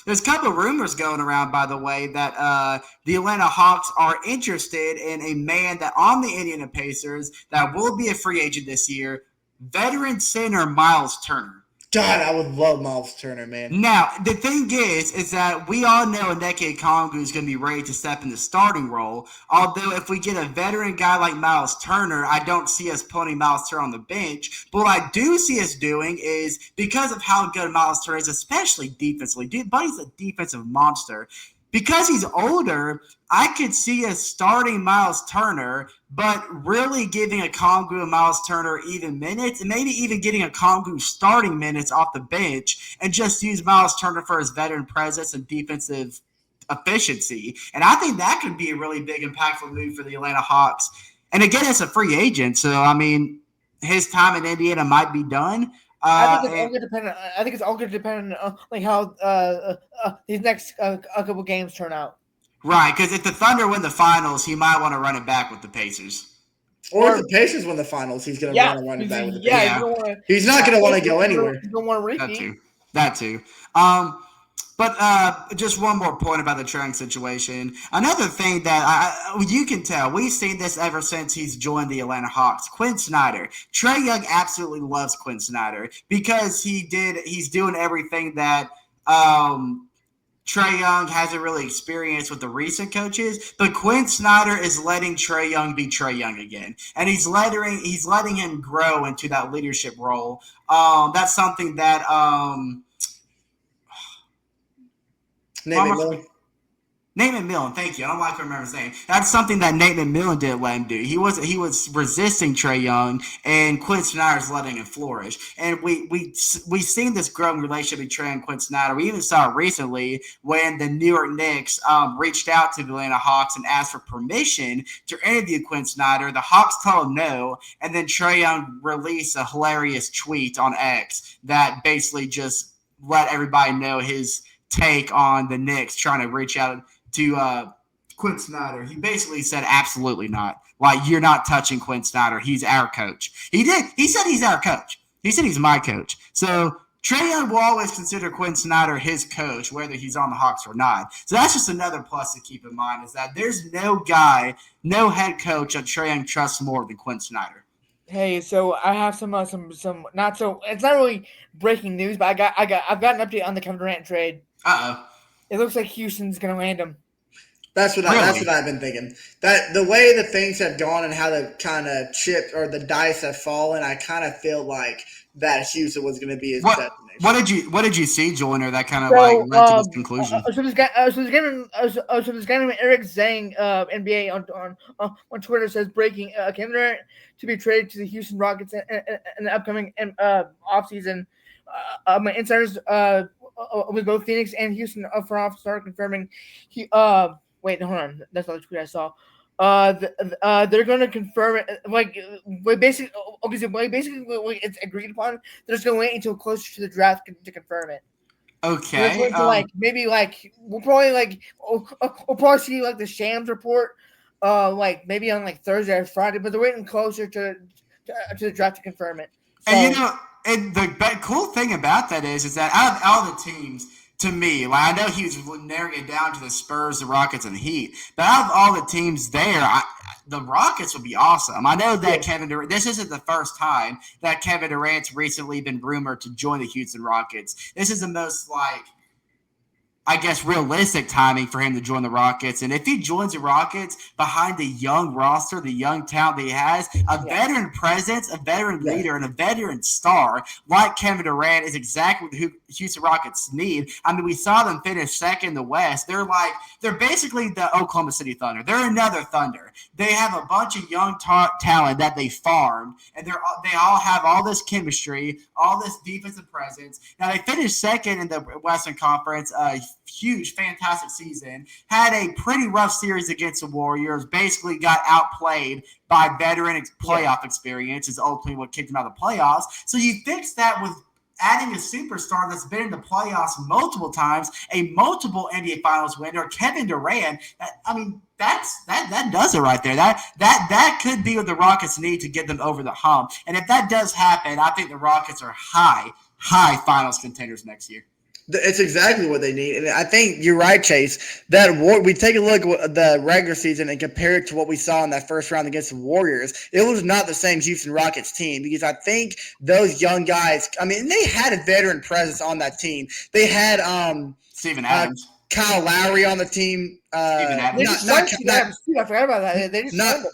there's a couple of rumors going around, by the way, that the Atlanta Hawks are interested in a man that on the Indiana Pacers that will be a free agent this year, veteran center Miles Turner. God, I would love Miles Turner, man. Now, the thing is that we all know Onyeka Okongwu is going to be ready to step in the starting role. Although, if we get a veteran guy like Miles Turner, I don't see us putting Miles Turner on the bench. But what I do see us doing is, because of how good Miles Turner is, especially defensively, Buddy's a defensive monster. because he's older, I could see us starting Miles Turner, but really giving a Okongwu and Miles Turner even minutes, and maybe even getting a Okongwu starting minutes off the bench, and just use Miles Turner for his veteran presence and defensive efficiency. And I think that could be a really big, impactful move for the Atlanta Hawks. And again, it's a free agent, so I mean, his time in Indiana might be done. I think it's all going to depend. I think it's all going to depend on like how these next a couple games turn out. Right, because if the Thunder win the finals, he might want to run it back with the Pacers. Or if the Pacers win the finals, he's going to want to run it back with the Pacers. Yeah, he's not going to want to go anywhere. He's going to want to repeat. That too. But just one more point about the Trae Young situation. Another thing that you can tell, we've seen this ever since he's joined the Atlanta Hawks. Quinn Snyder. Trae Young absolutely loves Quinn Snyder because he's doing everything that Trae Young hasn't really experienced with the recent coaches, but Quinn Snyder is letting Trae Young be Trae Young again, and he's letting him grow into that leadership role. That's something that Nate McMillan, thank you. I don't like to remember his name. That's something that Nate McMillan didn't let him do. He was resisting Trae Young, and Quinn Snyder's letting him flourish. And we've seen this growing relationship between Trae and Quinn Snyder. We even saw it recently when the New York Knicks reached out to the Atlanta Hawks and asked for permission to interview Quinn Snyder. The Hawks told him no, and then Trae Young released a hilarious tweet on X that basically just let everybody know his take on the Knicks trying to reach out to Quinn Snyder. He basically said, absolutely not. Like, you're not touching Quinn Snyder. He's our coach. He said he's our coach. He said he's my coach. So Trae Young will always consider Quinn Snyder his coach, whether he's on the Hawks or not. So that's just another plus to keep in mind, is that there's no head coach that Trae Young trusts more than Quinn Snyder. Hey, so I have some not so. It's not really breaking news, but I've got an update on the Kevin Durant trade. It looks like Houston's going to land him. That's what I've been thinking. That the way the things have gone and how the kind of chip or the dice have fallen, I kind of feel like that Houston was going to be his destination. What did you see, Joyner, that kind of led to this conclusion? So this guy named Eric Zhang, NBA on Twitter says breaking Kevin Durant to be traded to the Houston Rockets in the upcoming offseason. My insiders with both Phoenix and Houston for off start confirming he wait, hold on, that's not the tweet I saw. They're going to confirm it. Basically, it's agreed upon. They're just going to wait until closer to the draft to confirm it. Okay. We'll probably see like the Shams report, maybe on like Thursday or Friday. But they're waiting closer to the draft to confirm it. So, and the cool thing about that is that out of all the teams, to me, I know he was narrowing it down to the Spurs, the Rockets, and the Heat, but out of all the teams there, the Rockets would be awesome. I know that Kevin Durant, this isn't the first time that Kevin Durant's recently been rumored to join the Houston Rockets. This is the most, realistic timing for him to join the Rockets. And if he joins the Rockets behind the young roster, the young talent that he has, a veteran presence, a veteran leader, and a veteran star like Kevin Durant is exactly who Houston Rockets need. I mean, we saw them finish second in the West. They're basically the Oklahoma City Thunder. They're another Thunder. They have a bunch of young talent that they farmed, and they all have all this chemistry, all this defensive presence. Now, they finished second in the Western Conference, huge, fantastic season, had a pretty rough series against the Warriors, basically got outplayed by veteran playoff experience is ultimately what kicked them out of the playoffs. So you fix that with adding a superstar that's been in the playoffs multiple times, a multiple NBA Finals winner, Kevin Durant. That does it right there. That could be what the Rockets need to get them over the hump. And if that does happen, I think the Rockets are high Finals contenders next year. It's exactly what they need. And I think you're right, Chase, that we take a look at the regular season and compare it to what we saw in that first round against the Warriors. It was not the same Houston Rockets team because I think those young guys, they had a veteran presence on that team. They had Steven Adams. Kyle Lowry on the team. Steven Adams. I forgot about that. They just signed him.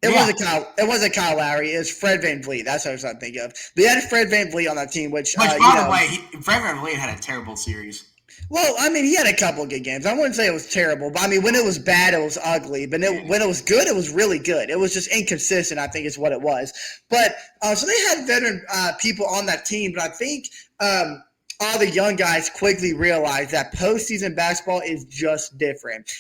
It wasn't Kyle Lowry. It was Fred VanVleet. That's what I was thinking of. They had Fred VanVleet on that team, which by the way, Fred VanVleet had a terrible series. Well, I mean, he had a couple of good games. I wouldn't say it was terrible, but I mean, when it was bad, it was ugly. But when it was good, it was really good. It was just inconsistent, I think, is what it was. But so they had veteran people on that team, but I think all the young guys quickly realized that postseason basketball is just different.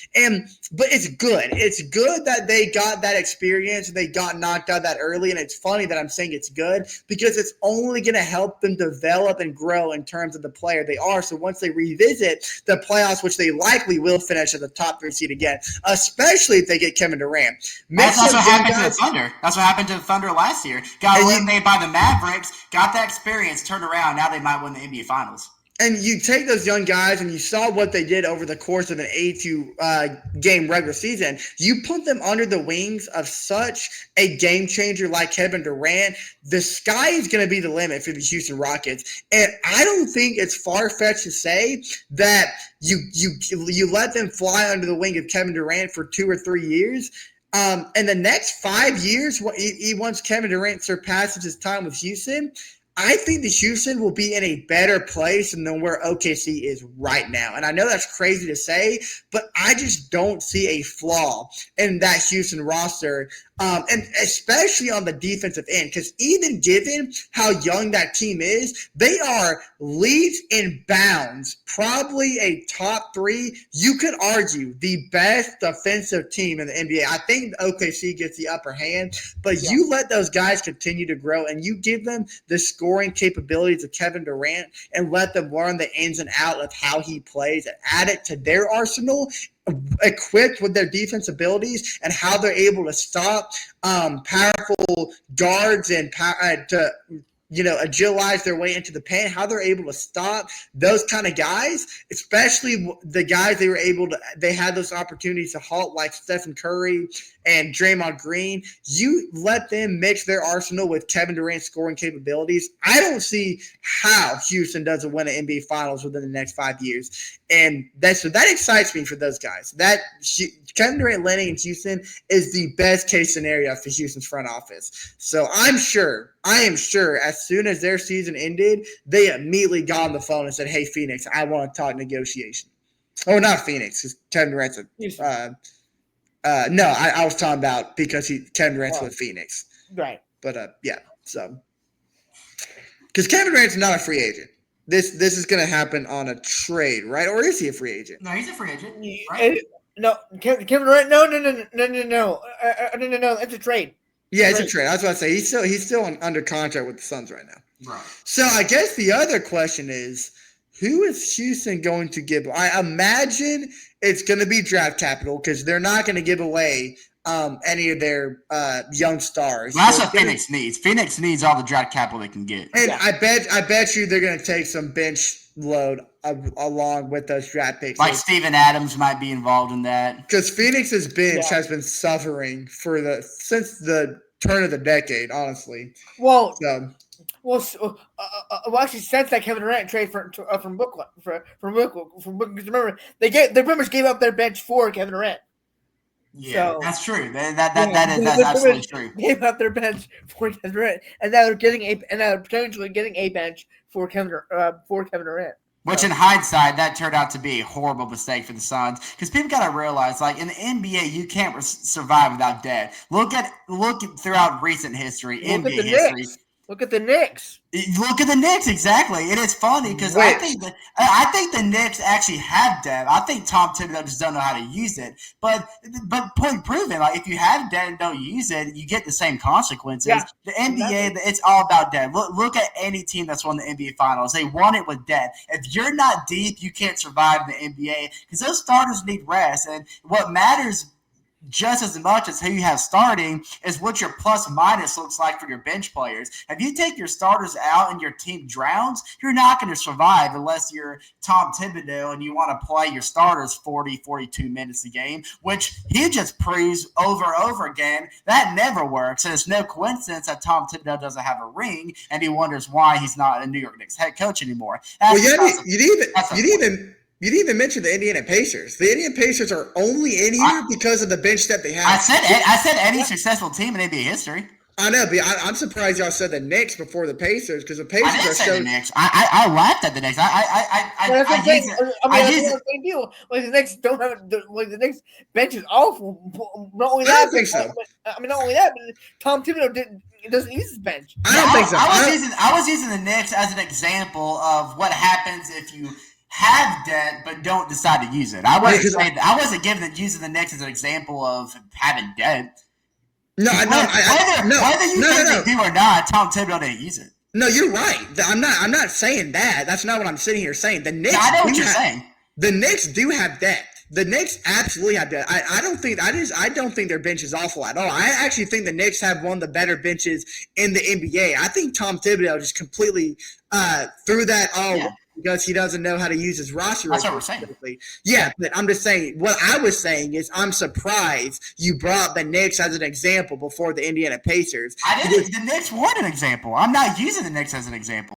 But it's good. It's good that they got that experience. They got knocked out that early, and it's funny that I'm saying it's good because it's only going to help them develop and grow in terms of the player they are. So once they revisit the playoffs, which they likely will finish as a top 3 seed again, especially if they get Kevin Durant. That's what happened to the Thunder. That's what happened to the Thunder last year. Got eliminated by the Mavericks, got that experience, turned around. Now they might win the NBA Finals. And you take those young guys, and you saw what they did over the course of an 82-game regular season. You put them under the wings of such a game changer like Kevin Durant. The sky is going to be the limit for the Houston Rockets. And I don't think it's far-fetched to say that you let them fly under the wing of Kevin Durant for 2 or 3 years. In the next 5 years, once Kevin Durant surpasses his time with Houston, I think the Houston will be in a better place than where OKC is right now. And I know that's crazy to say, but I just don't see a flaw in that Houston roster, and especially on the defensive end, because even given how young that team is, they are leaps and bounds, probably a top 3. You could argue the best defensive team in the NBA. I think OKC gets the upper hand, but you let those guys continue to grow and you give them the scoring capabilities of Kevin Durant and let them learn the ins and outs of how he plays and add it to their arsenal, equipped with their defense abilities and how they're able to stop powerful guards and to agilize their way into the paint, how they're able to stop those kind of guys, especially the guys they had those opportunities to halt, like Stephen Curry and Draymond Green. You let them mix their arsenal with Kevin Durant's scoring capabilities. I don't see how Houston doesn't win an NBA Finals within the next 5 years. And that excites me for those guys. Kevin Durant landing in Houston is the best case scenario for Houston's front office. So I am sure as soon as their season ended, they immediately got on the phone and said, "Hey, Phoenix, I want to talk negotiation." Oh, not Phoenix, because Kevin Durant's no, I was talking about because Kevin Durant's with Phoenix. Right. But, yeah, so. Because Kevin Durant's not a free agent. This is going to happen on a trade, right? Or is he a free agent? No, he's a free agent, right? No, Kevin Durant. No. No. It's a trade. Yeah, it's a trade. I was about to say he's still under contract with the Suns right now. Right. So I guess the other question is, who is Houston going to give? I imagine it's going to be draft capital because they're not going to give away any of their young stars. Well, that's what Phoenix needs. Phoenix needs all the draft capital they can get. And I bet you they're going to take some bench load along with those draft picks. Like Steven Adams might be involved in that. Because Phoenix's bench has been suffering since the turn of the decade, honestly. Well, actually, since that Kevin Durant trade from Brooklyn, remember they pretty much gave up their bench for Kevin Durant. Yeah, so, that's true. That's absolutely true. Gave up their bench for Kevin Durant, and now they're potentially getting a bench for Kevin Durant. Which, in hindsight, that turned out to be a horrible mistake for the Suns. Because people got to realize, like, in the NBA, you can't survive without debt. Look throughout recent history, NBA history. Look at the Knicks. Look at the Knicks, exactly. And it's funny because I think the Knicks actually have depth. I think Tom Thibodeau just don't know how to use it. But point proven, like if you have debt and don't use it, you get the same consequences. Yeah, the NBA, it's all about debt. Look at any team that's won the NBA Finals. They won it with debt. If you're not deep, you can't survive in the NBA because those starters need rest. And what matters just as much as who you have starting is what your plus minus looks like for your bench players. If you take your starters out and your team drowns, you're not going to survive unless you're Tom Thibodeau and you want to play your starters 40, 42 minutes a game, which he just proves over and over again that never works. And it's no coincidence that Tom Thibodeau doesn't have a ring and he wonders why he's not a New York Knicks head coach anymore. You didn't even mention the Indiana Pacers. The Indiana Pacers are only in here because of the bench that they have. I said any successful team in NBA history. I know, but I'm surprised y'all said the Knicks before the Pacers because the Pacers I didn't are say so. the Knicks. I laughed at the Knicks. That's what I'm saying. That's what I'm saying too. Like the Knicks don't have the Knicks bench is awful. Not only I that, don't think so. not only that, but Tom Thibodeau doesn't use his bench. I don't think so. I was using the Knicks as an example of what happens if you have debt but don't decide to use it. I wasn't using the Knicks as an example of having debt. No, whether you think they do or not, Tom Thibodeau didn't use it. No, you're right. I'm not saying that. That's not what I'm sitting here saying. The Knicks. I know what you're saying. The Knicks do have depth. The Knicks absolutely have depth. I don't think their bench is awful at all. I actually think the Knicks have one of the better benches in the NBA. I think Tom Thibodeau just completely threw that all. Yeah. Because he doesn't know how to use his roster. That's what we're saying. Yeah, but I'm just saying, what I was saying is I'm surprised you brought the Knicks as an example before the Indiana Pacers. I didn't. The Knicks weren't an example. I'm not using the Knicks as an example.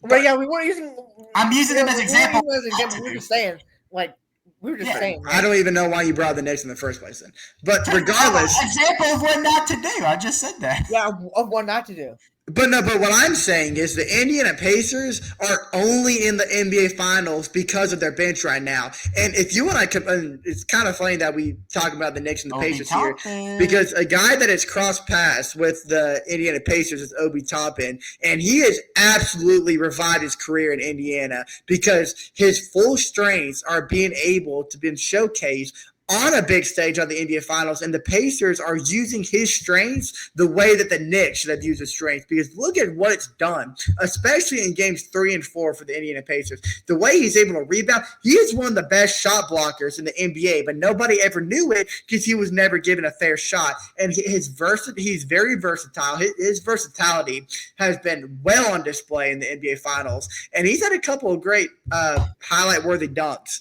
Right, yeah, we weren't using. I'm using them as an example. We were just saying, like, saying. I don't even know why you brought the Knicks in the first place then. But regardless. Example of what not to do. I just said that. Yeah, of what not to do. But what I'm saying is the Indiana Pacers are only in the NBA Finals because of their bench right now. And if you want to, it's kind of funny that we talk about the Knicks and the Pacers here because a guy that has crossed paths with the Indiana Pacers is Obi Toppin, and he has absolutely revived his career in Indiana because his full strengths are being able to be showcased on a big stage on the NBA Finals, and the Pacers are using his strengths the way that the Knicks should have used his strengths because look at what it's done, especially in games 3 and 4 for the Indiana Pacers. The way he's able to rebound, he is one of the best shot blockers in the NBA, but nobody ever knew it because he was never given a fair shot. And he's very versatile. His versatility has been well on display in the NBA Finals, and he's had a couple of great highlight-worthy dunks.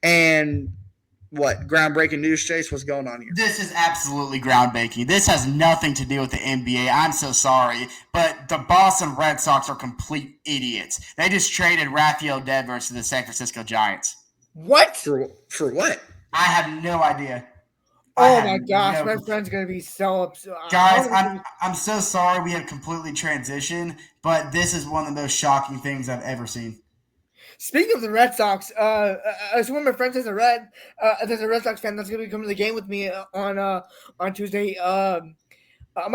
And what groundbreaking news, Chase? What's going on here? This is absolutely groundbreaking. This has nothing to do with the NBA. I'm so sorry, but the Boston Red Sox are complete idiots. They just traded Rafael Devers to the San Francisco Giants. What? For what? I have no idea. Oh my gosh, my friend's gonna be so upset. Guys, I'm so sorry we have completely transitioned, but this is one of the most shocking things I've ever seen. Speaking of the Red Sox, one of my friends there's a Red Sox fan that's going to be coming to the game with me on Tuesday. I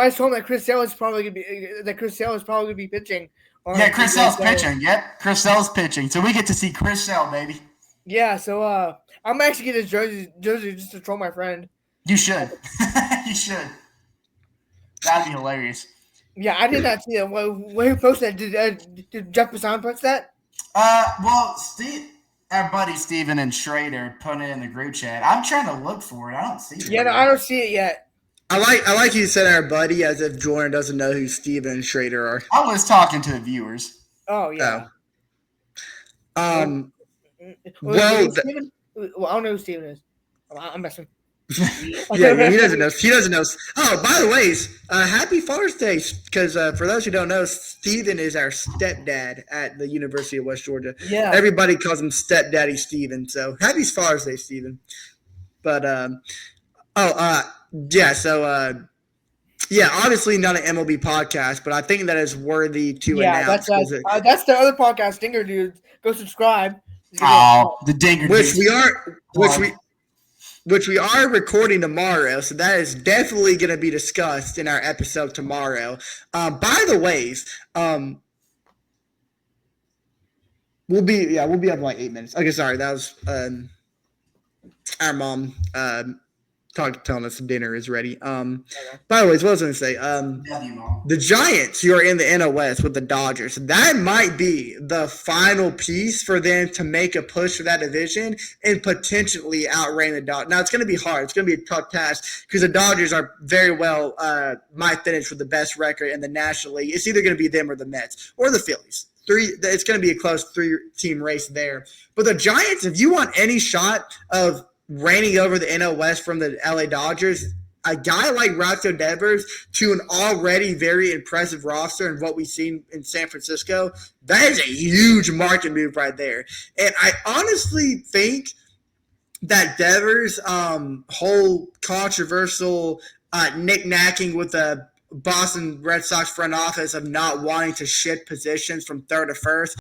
just told him that Chris Sale is probably going to be pitching. Chris Sale's pitching. Yep, Chris Sale's pitching. So we get to see Chris Sale, baby. Yeah, so I'm actually getting his jersey just to troll my friend. You should. You should. That'd be hilarious. Yeah, I did not see that. Who posted that? Did Jeff Passan post that? Well, our buddy Steven and Schrader put it in the group chat. I'm trying to look for it. I don't see it. Yeah, no, I don't see it yet. I like you said our buddy as if Jordan doesn't know who Steven and Schrader are. I was talking to the viewers. Oh yeah. Well, I don't know who Steven is. I'm messing. Yeah, he doesn't know. He doesn't know. Oh, by the way, happy Father's Day! Because for those who don't know, Steven is our stepdad at the University of West Georgia. Yeah, everybody calls him Stepdaddy Steven. So happy Father's Day, Steven. But yeah. So obviously not an MLB podcast, but I think that is worthy to announce. That's the other podcast, Dinger Dudes. Go subscribe. Oh, the Dinger Dudes, which we are recording tomorrow, so that is definitely going to be discussed in our episode tomorrow. By the way, we'll be up in like 8 minutes. Okay, sorry, that was our mom telling us dinner is ready. By the way, what was I going to say? The Giants, who are in the NL West with the Dodgers, that might be the final piece for them to make a push for that division and potentially outrank the Dodgers. Now, it's going to be hard. It's going to be a tough task because the Dodgers are very well might finish with the best record in the National League. It's either going to be them or the Mets or the Phillies. It's going to be a close 3-team race there. But the Giants, if you want any shot of reigning over the NL West from the LA Dodgers, a guy like Rafael Devers to an already very impressive roster and what we've seen in San Francisco, that is a huge market move right there. And I honestly think that Devers' whole controversial knick-knacking with the Boston Red Sox front office of not wanting to shift positions from third to first.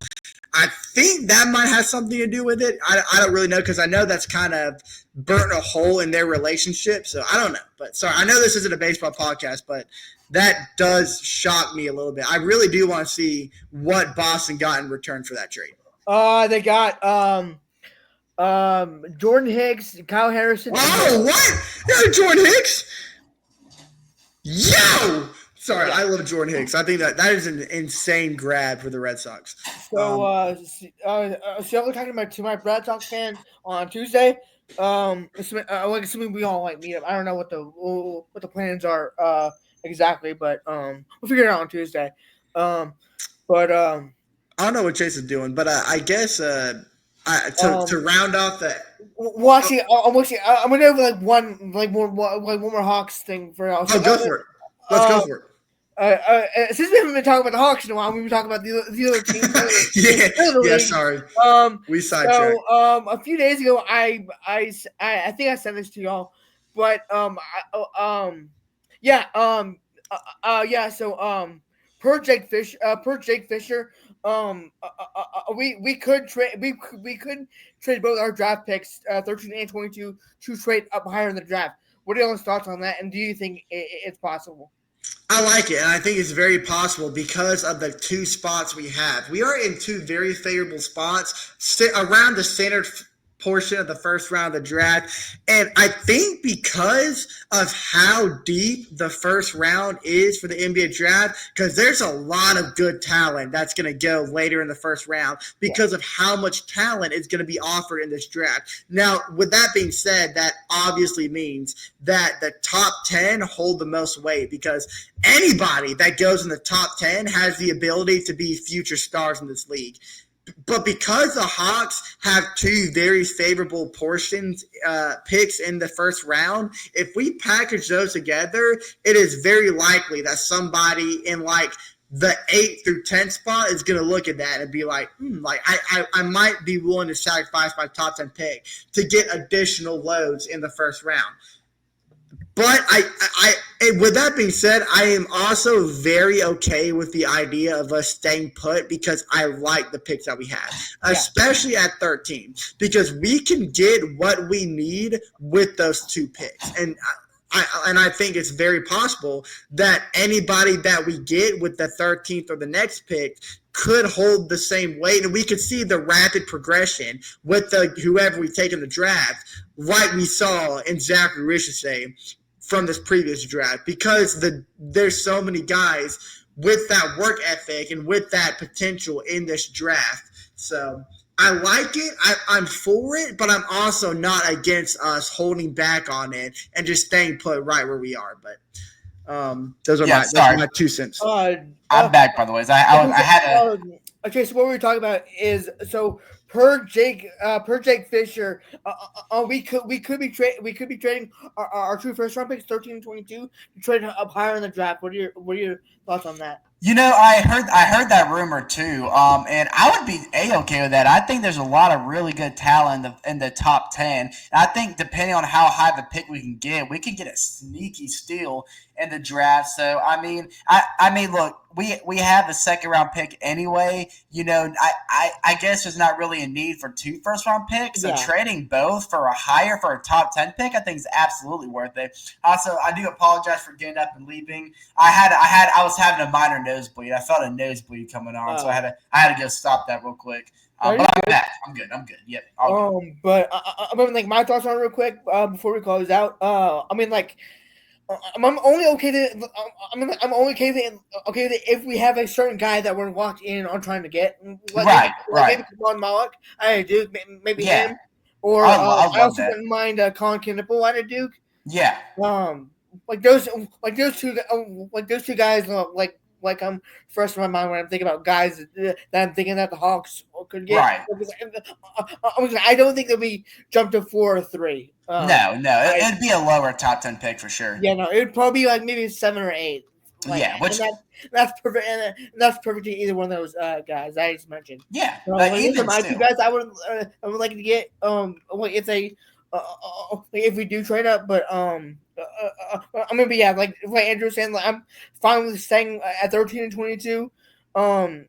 I think that might have something to do with it. I don't really know because I know that's kind of burnt a hole in their relationship. So I don't know. But sorry, I know this isn't a baseball podcast, but that does shock me a little bit. I really do want to see what Boston got in return for that trade. They got Jordan Hicks, Kyle Harrison. Oh, what? Yeah, Jordan Hicks? Yo! Sorry, I love Jordan Hicks. I think that is an insane grab for the Red Sox. So, I was talking to my Red Sox fans on Tuesday. Assuming we all meet up. I don't know what the plans are exactly, but we'll figure it out on Tuesday. I don't know what Chase is doing, but I guess to round off that. Well, actually, I'm gonna have one more Hawks thing for us. Oh, go for it. Let's go for it. Since we haven't been talking about the Hawks in a while, we've been talking about the other teams. Yeah, sorry. We sidetracked. So, a few days ago, I think I sent this to y'all, but per Jake Fisher, we could trade both our draft picks, 13 and 22, to trade up higher in the draft. What are y'all's thoughts on that? And do you think it's possible? I like it, and I think it's very possible because of the two spots we have. We are in two very favorable spots around the center portion of the first round of the draft. And I think because of how deep the first round is for the NBA draft, because there's a lot of good talent that's going to go later in the first round because of how much talent is going to be offered in this draft. Now, with that being said, that obviously means that the top 10 hold the most weight because anybody that goes in the top 10 has the ability to be future stars in this league. But because the Hawks have two very favorable picks in the first round, if we package those together, it is very likely that somebody in the 8 through 10 spot is going to look at that and be like, I might be willing to sacrifice my top 10 pick to get additional loads in the first round. But with that being said, I am also very okay with the idea of us staying put because I like the picks that we have, especially at 13, because we can get what we need with those two picks. And I think it's very possible that anybody that we get with the 13th or the next pick could hold the same weight, and we could see the rapid progression with whoever we take in the draft, like we saw in Zachary Richardson from this previous draft, because there's so many guys with that work ethic and with that potential in this draft. So I like it. I'm for it, but I'm also not against us holding back on it and just staying put right where we are. But those are my 2 cents. I'm back, by the way. I had okay, so what we were talking about is per Jake Fisher, we could be trading our two first round picks, 13 and 22, to trade up higher in the draft. What are your thoughts on that? I heard that rumor too, and I would be okay with that. I think there's a lot of really good talent in the top 10. And I think depending on how high the pick we can get a sneaky steal in the draft. So I mean, look, we have the second round pick anyway. I guess there's not really a need for 2 first round picks. So trading both for a top 10 pick, I think is absolutely worth it. Also, I do apologize for getting up and leaving. I was having a minor nosebleed. I felt a nosebleed coming on, so I had to go stop that real quick. But I'm back. I'm good. Yep. But my thoughts on it real quick before we close out. I'm only okay that if we have a certain guy that we're locked in on trying to get, maybe Kamon Malik, I do maybe him, or I also wouldn't mind Colin Knippel out of Duke. Yeah. Those two guys I'm fresh in my mind when I'm thinking about guys that I'm thinking that the Hawks could get. Right. I don't think they'll be jumped to 4 or 3. No, it'd be a lower top 10 pick for sure. Yeah, no, it'd probably be maybe 7 or 8. That's perfect. And that's perfect to either one of those guys I just mentioned. Yeah, These are my 2 guys I would like to get. It's a if we do trade up, but I mean, but yeah, like Andrew was saying, like I'm finally staying at 13 and 22. But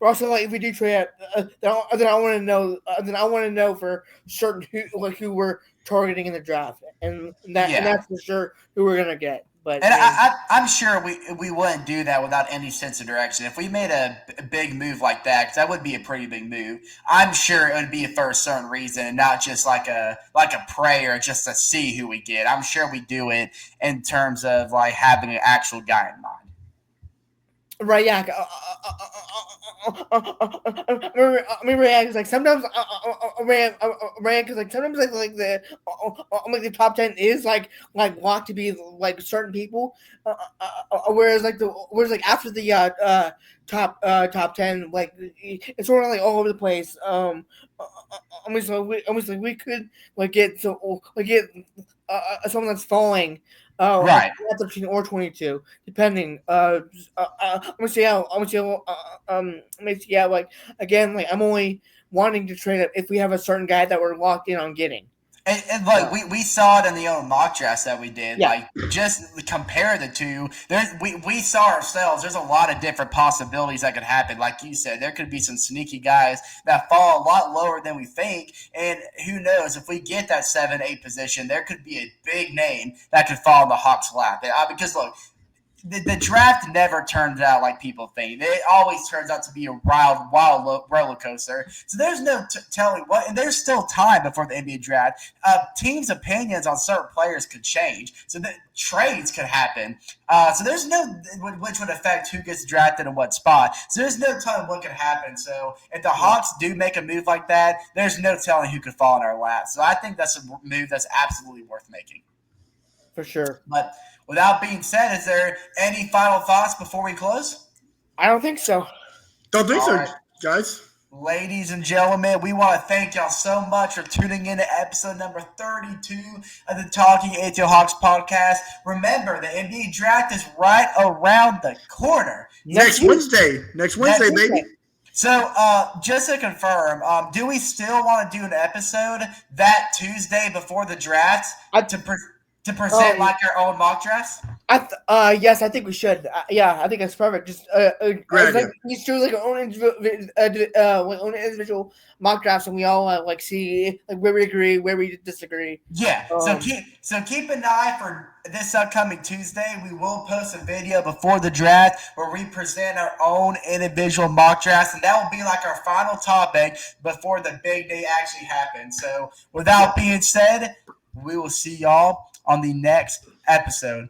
also like if we do trade up, then I want to know. Then I want to know for certain who we're targeting in the draft, and that's for sure who we're gonna get. But and I'm sure we wouldn't do that without any sense of direction. If we made a big move like that, because that would be a pretty big move, I'm sure it would be for a certain reason and not just like a prayer just to see who we get. I'm sure we do it in terms of like having an actual guy in mind. Right, yeah. Cause like sometimes, cause like sometimes like the top 10 is like locked to be like certain people, whereas after the top 10 like it's sort of like all over the place. We could like get someone that's falling. Right. 13 or 22, depending. I'm gonna see how. Like again, like I'm only wanting to trade up if we have a certain guy that we're locked in on getting. And like we saw it in the old mock drafts that we did. Yeah. Like just compare the two. We saw ourselves. There's a lot of different possibilities that could happen. Like you said, there could be some sneaky guys that fall a lot lower than we think. And who knows if we get that 7-8 position, there could be a big name that could fall in the Hawks' lap. Because look. The draft never turns out like people think. It always turns out to be a wild roller coaster. So there's no telling what, and there's still time before the NBA draft. Teams' opinions on certain players could change. So the trades could happen. So there's no, which would affect who gets drafted in what spot. So there's no telling what could happen. So if the Hawks do make a move like that, there's no telling who could fall in our lap. So I think that's a move that's absolutely worth making. For sure. But with that being said, is there any final thoughts before we close? I don't think so. Don't think so, right. guys. Ladies and gentlemen, we want to thank y'all so much for tuning in to episode number 32 of the Talking ATL Hawks podcast. Remember, the NBA draft is right around the corner. Next Wednesday, baby. So, just to confirm, do we still want to do an episode that Tuesday before the draft to present like our own mock drafts? Yes, I think we should. Yeah, I think that's perfect. Just just do like our own individual mock drafts, and we all like see like where we agree, where we disagree. Yeah. So keep an eye for this upcoming Tuesday. We will post a video before the draft where we present our own individual mock drafts, and that will be like our final topic before the big day actually happens. So, without being said, we will see y'all on the next episode.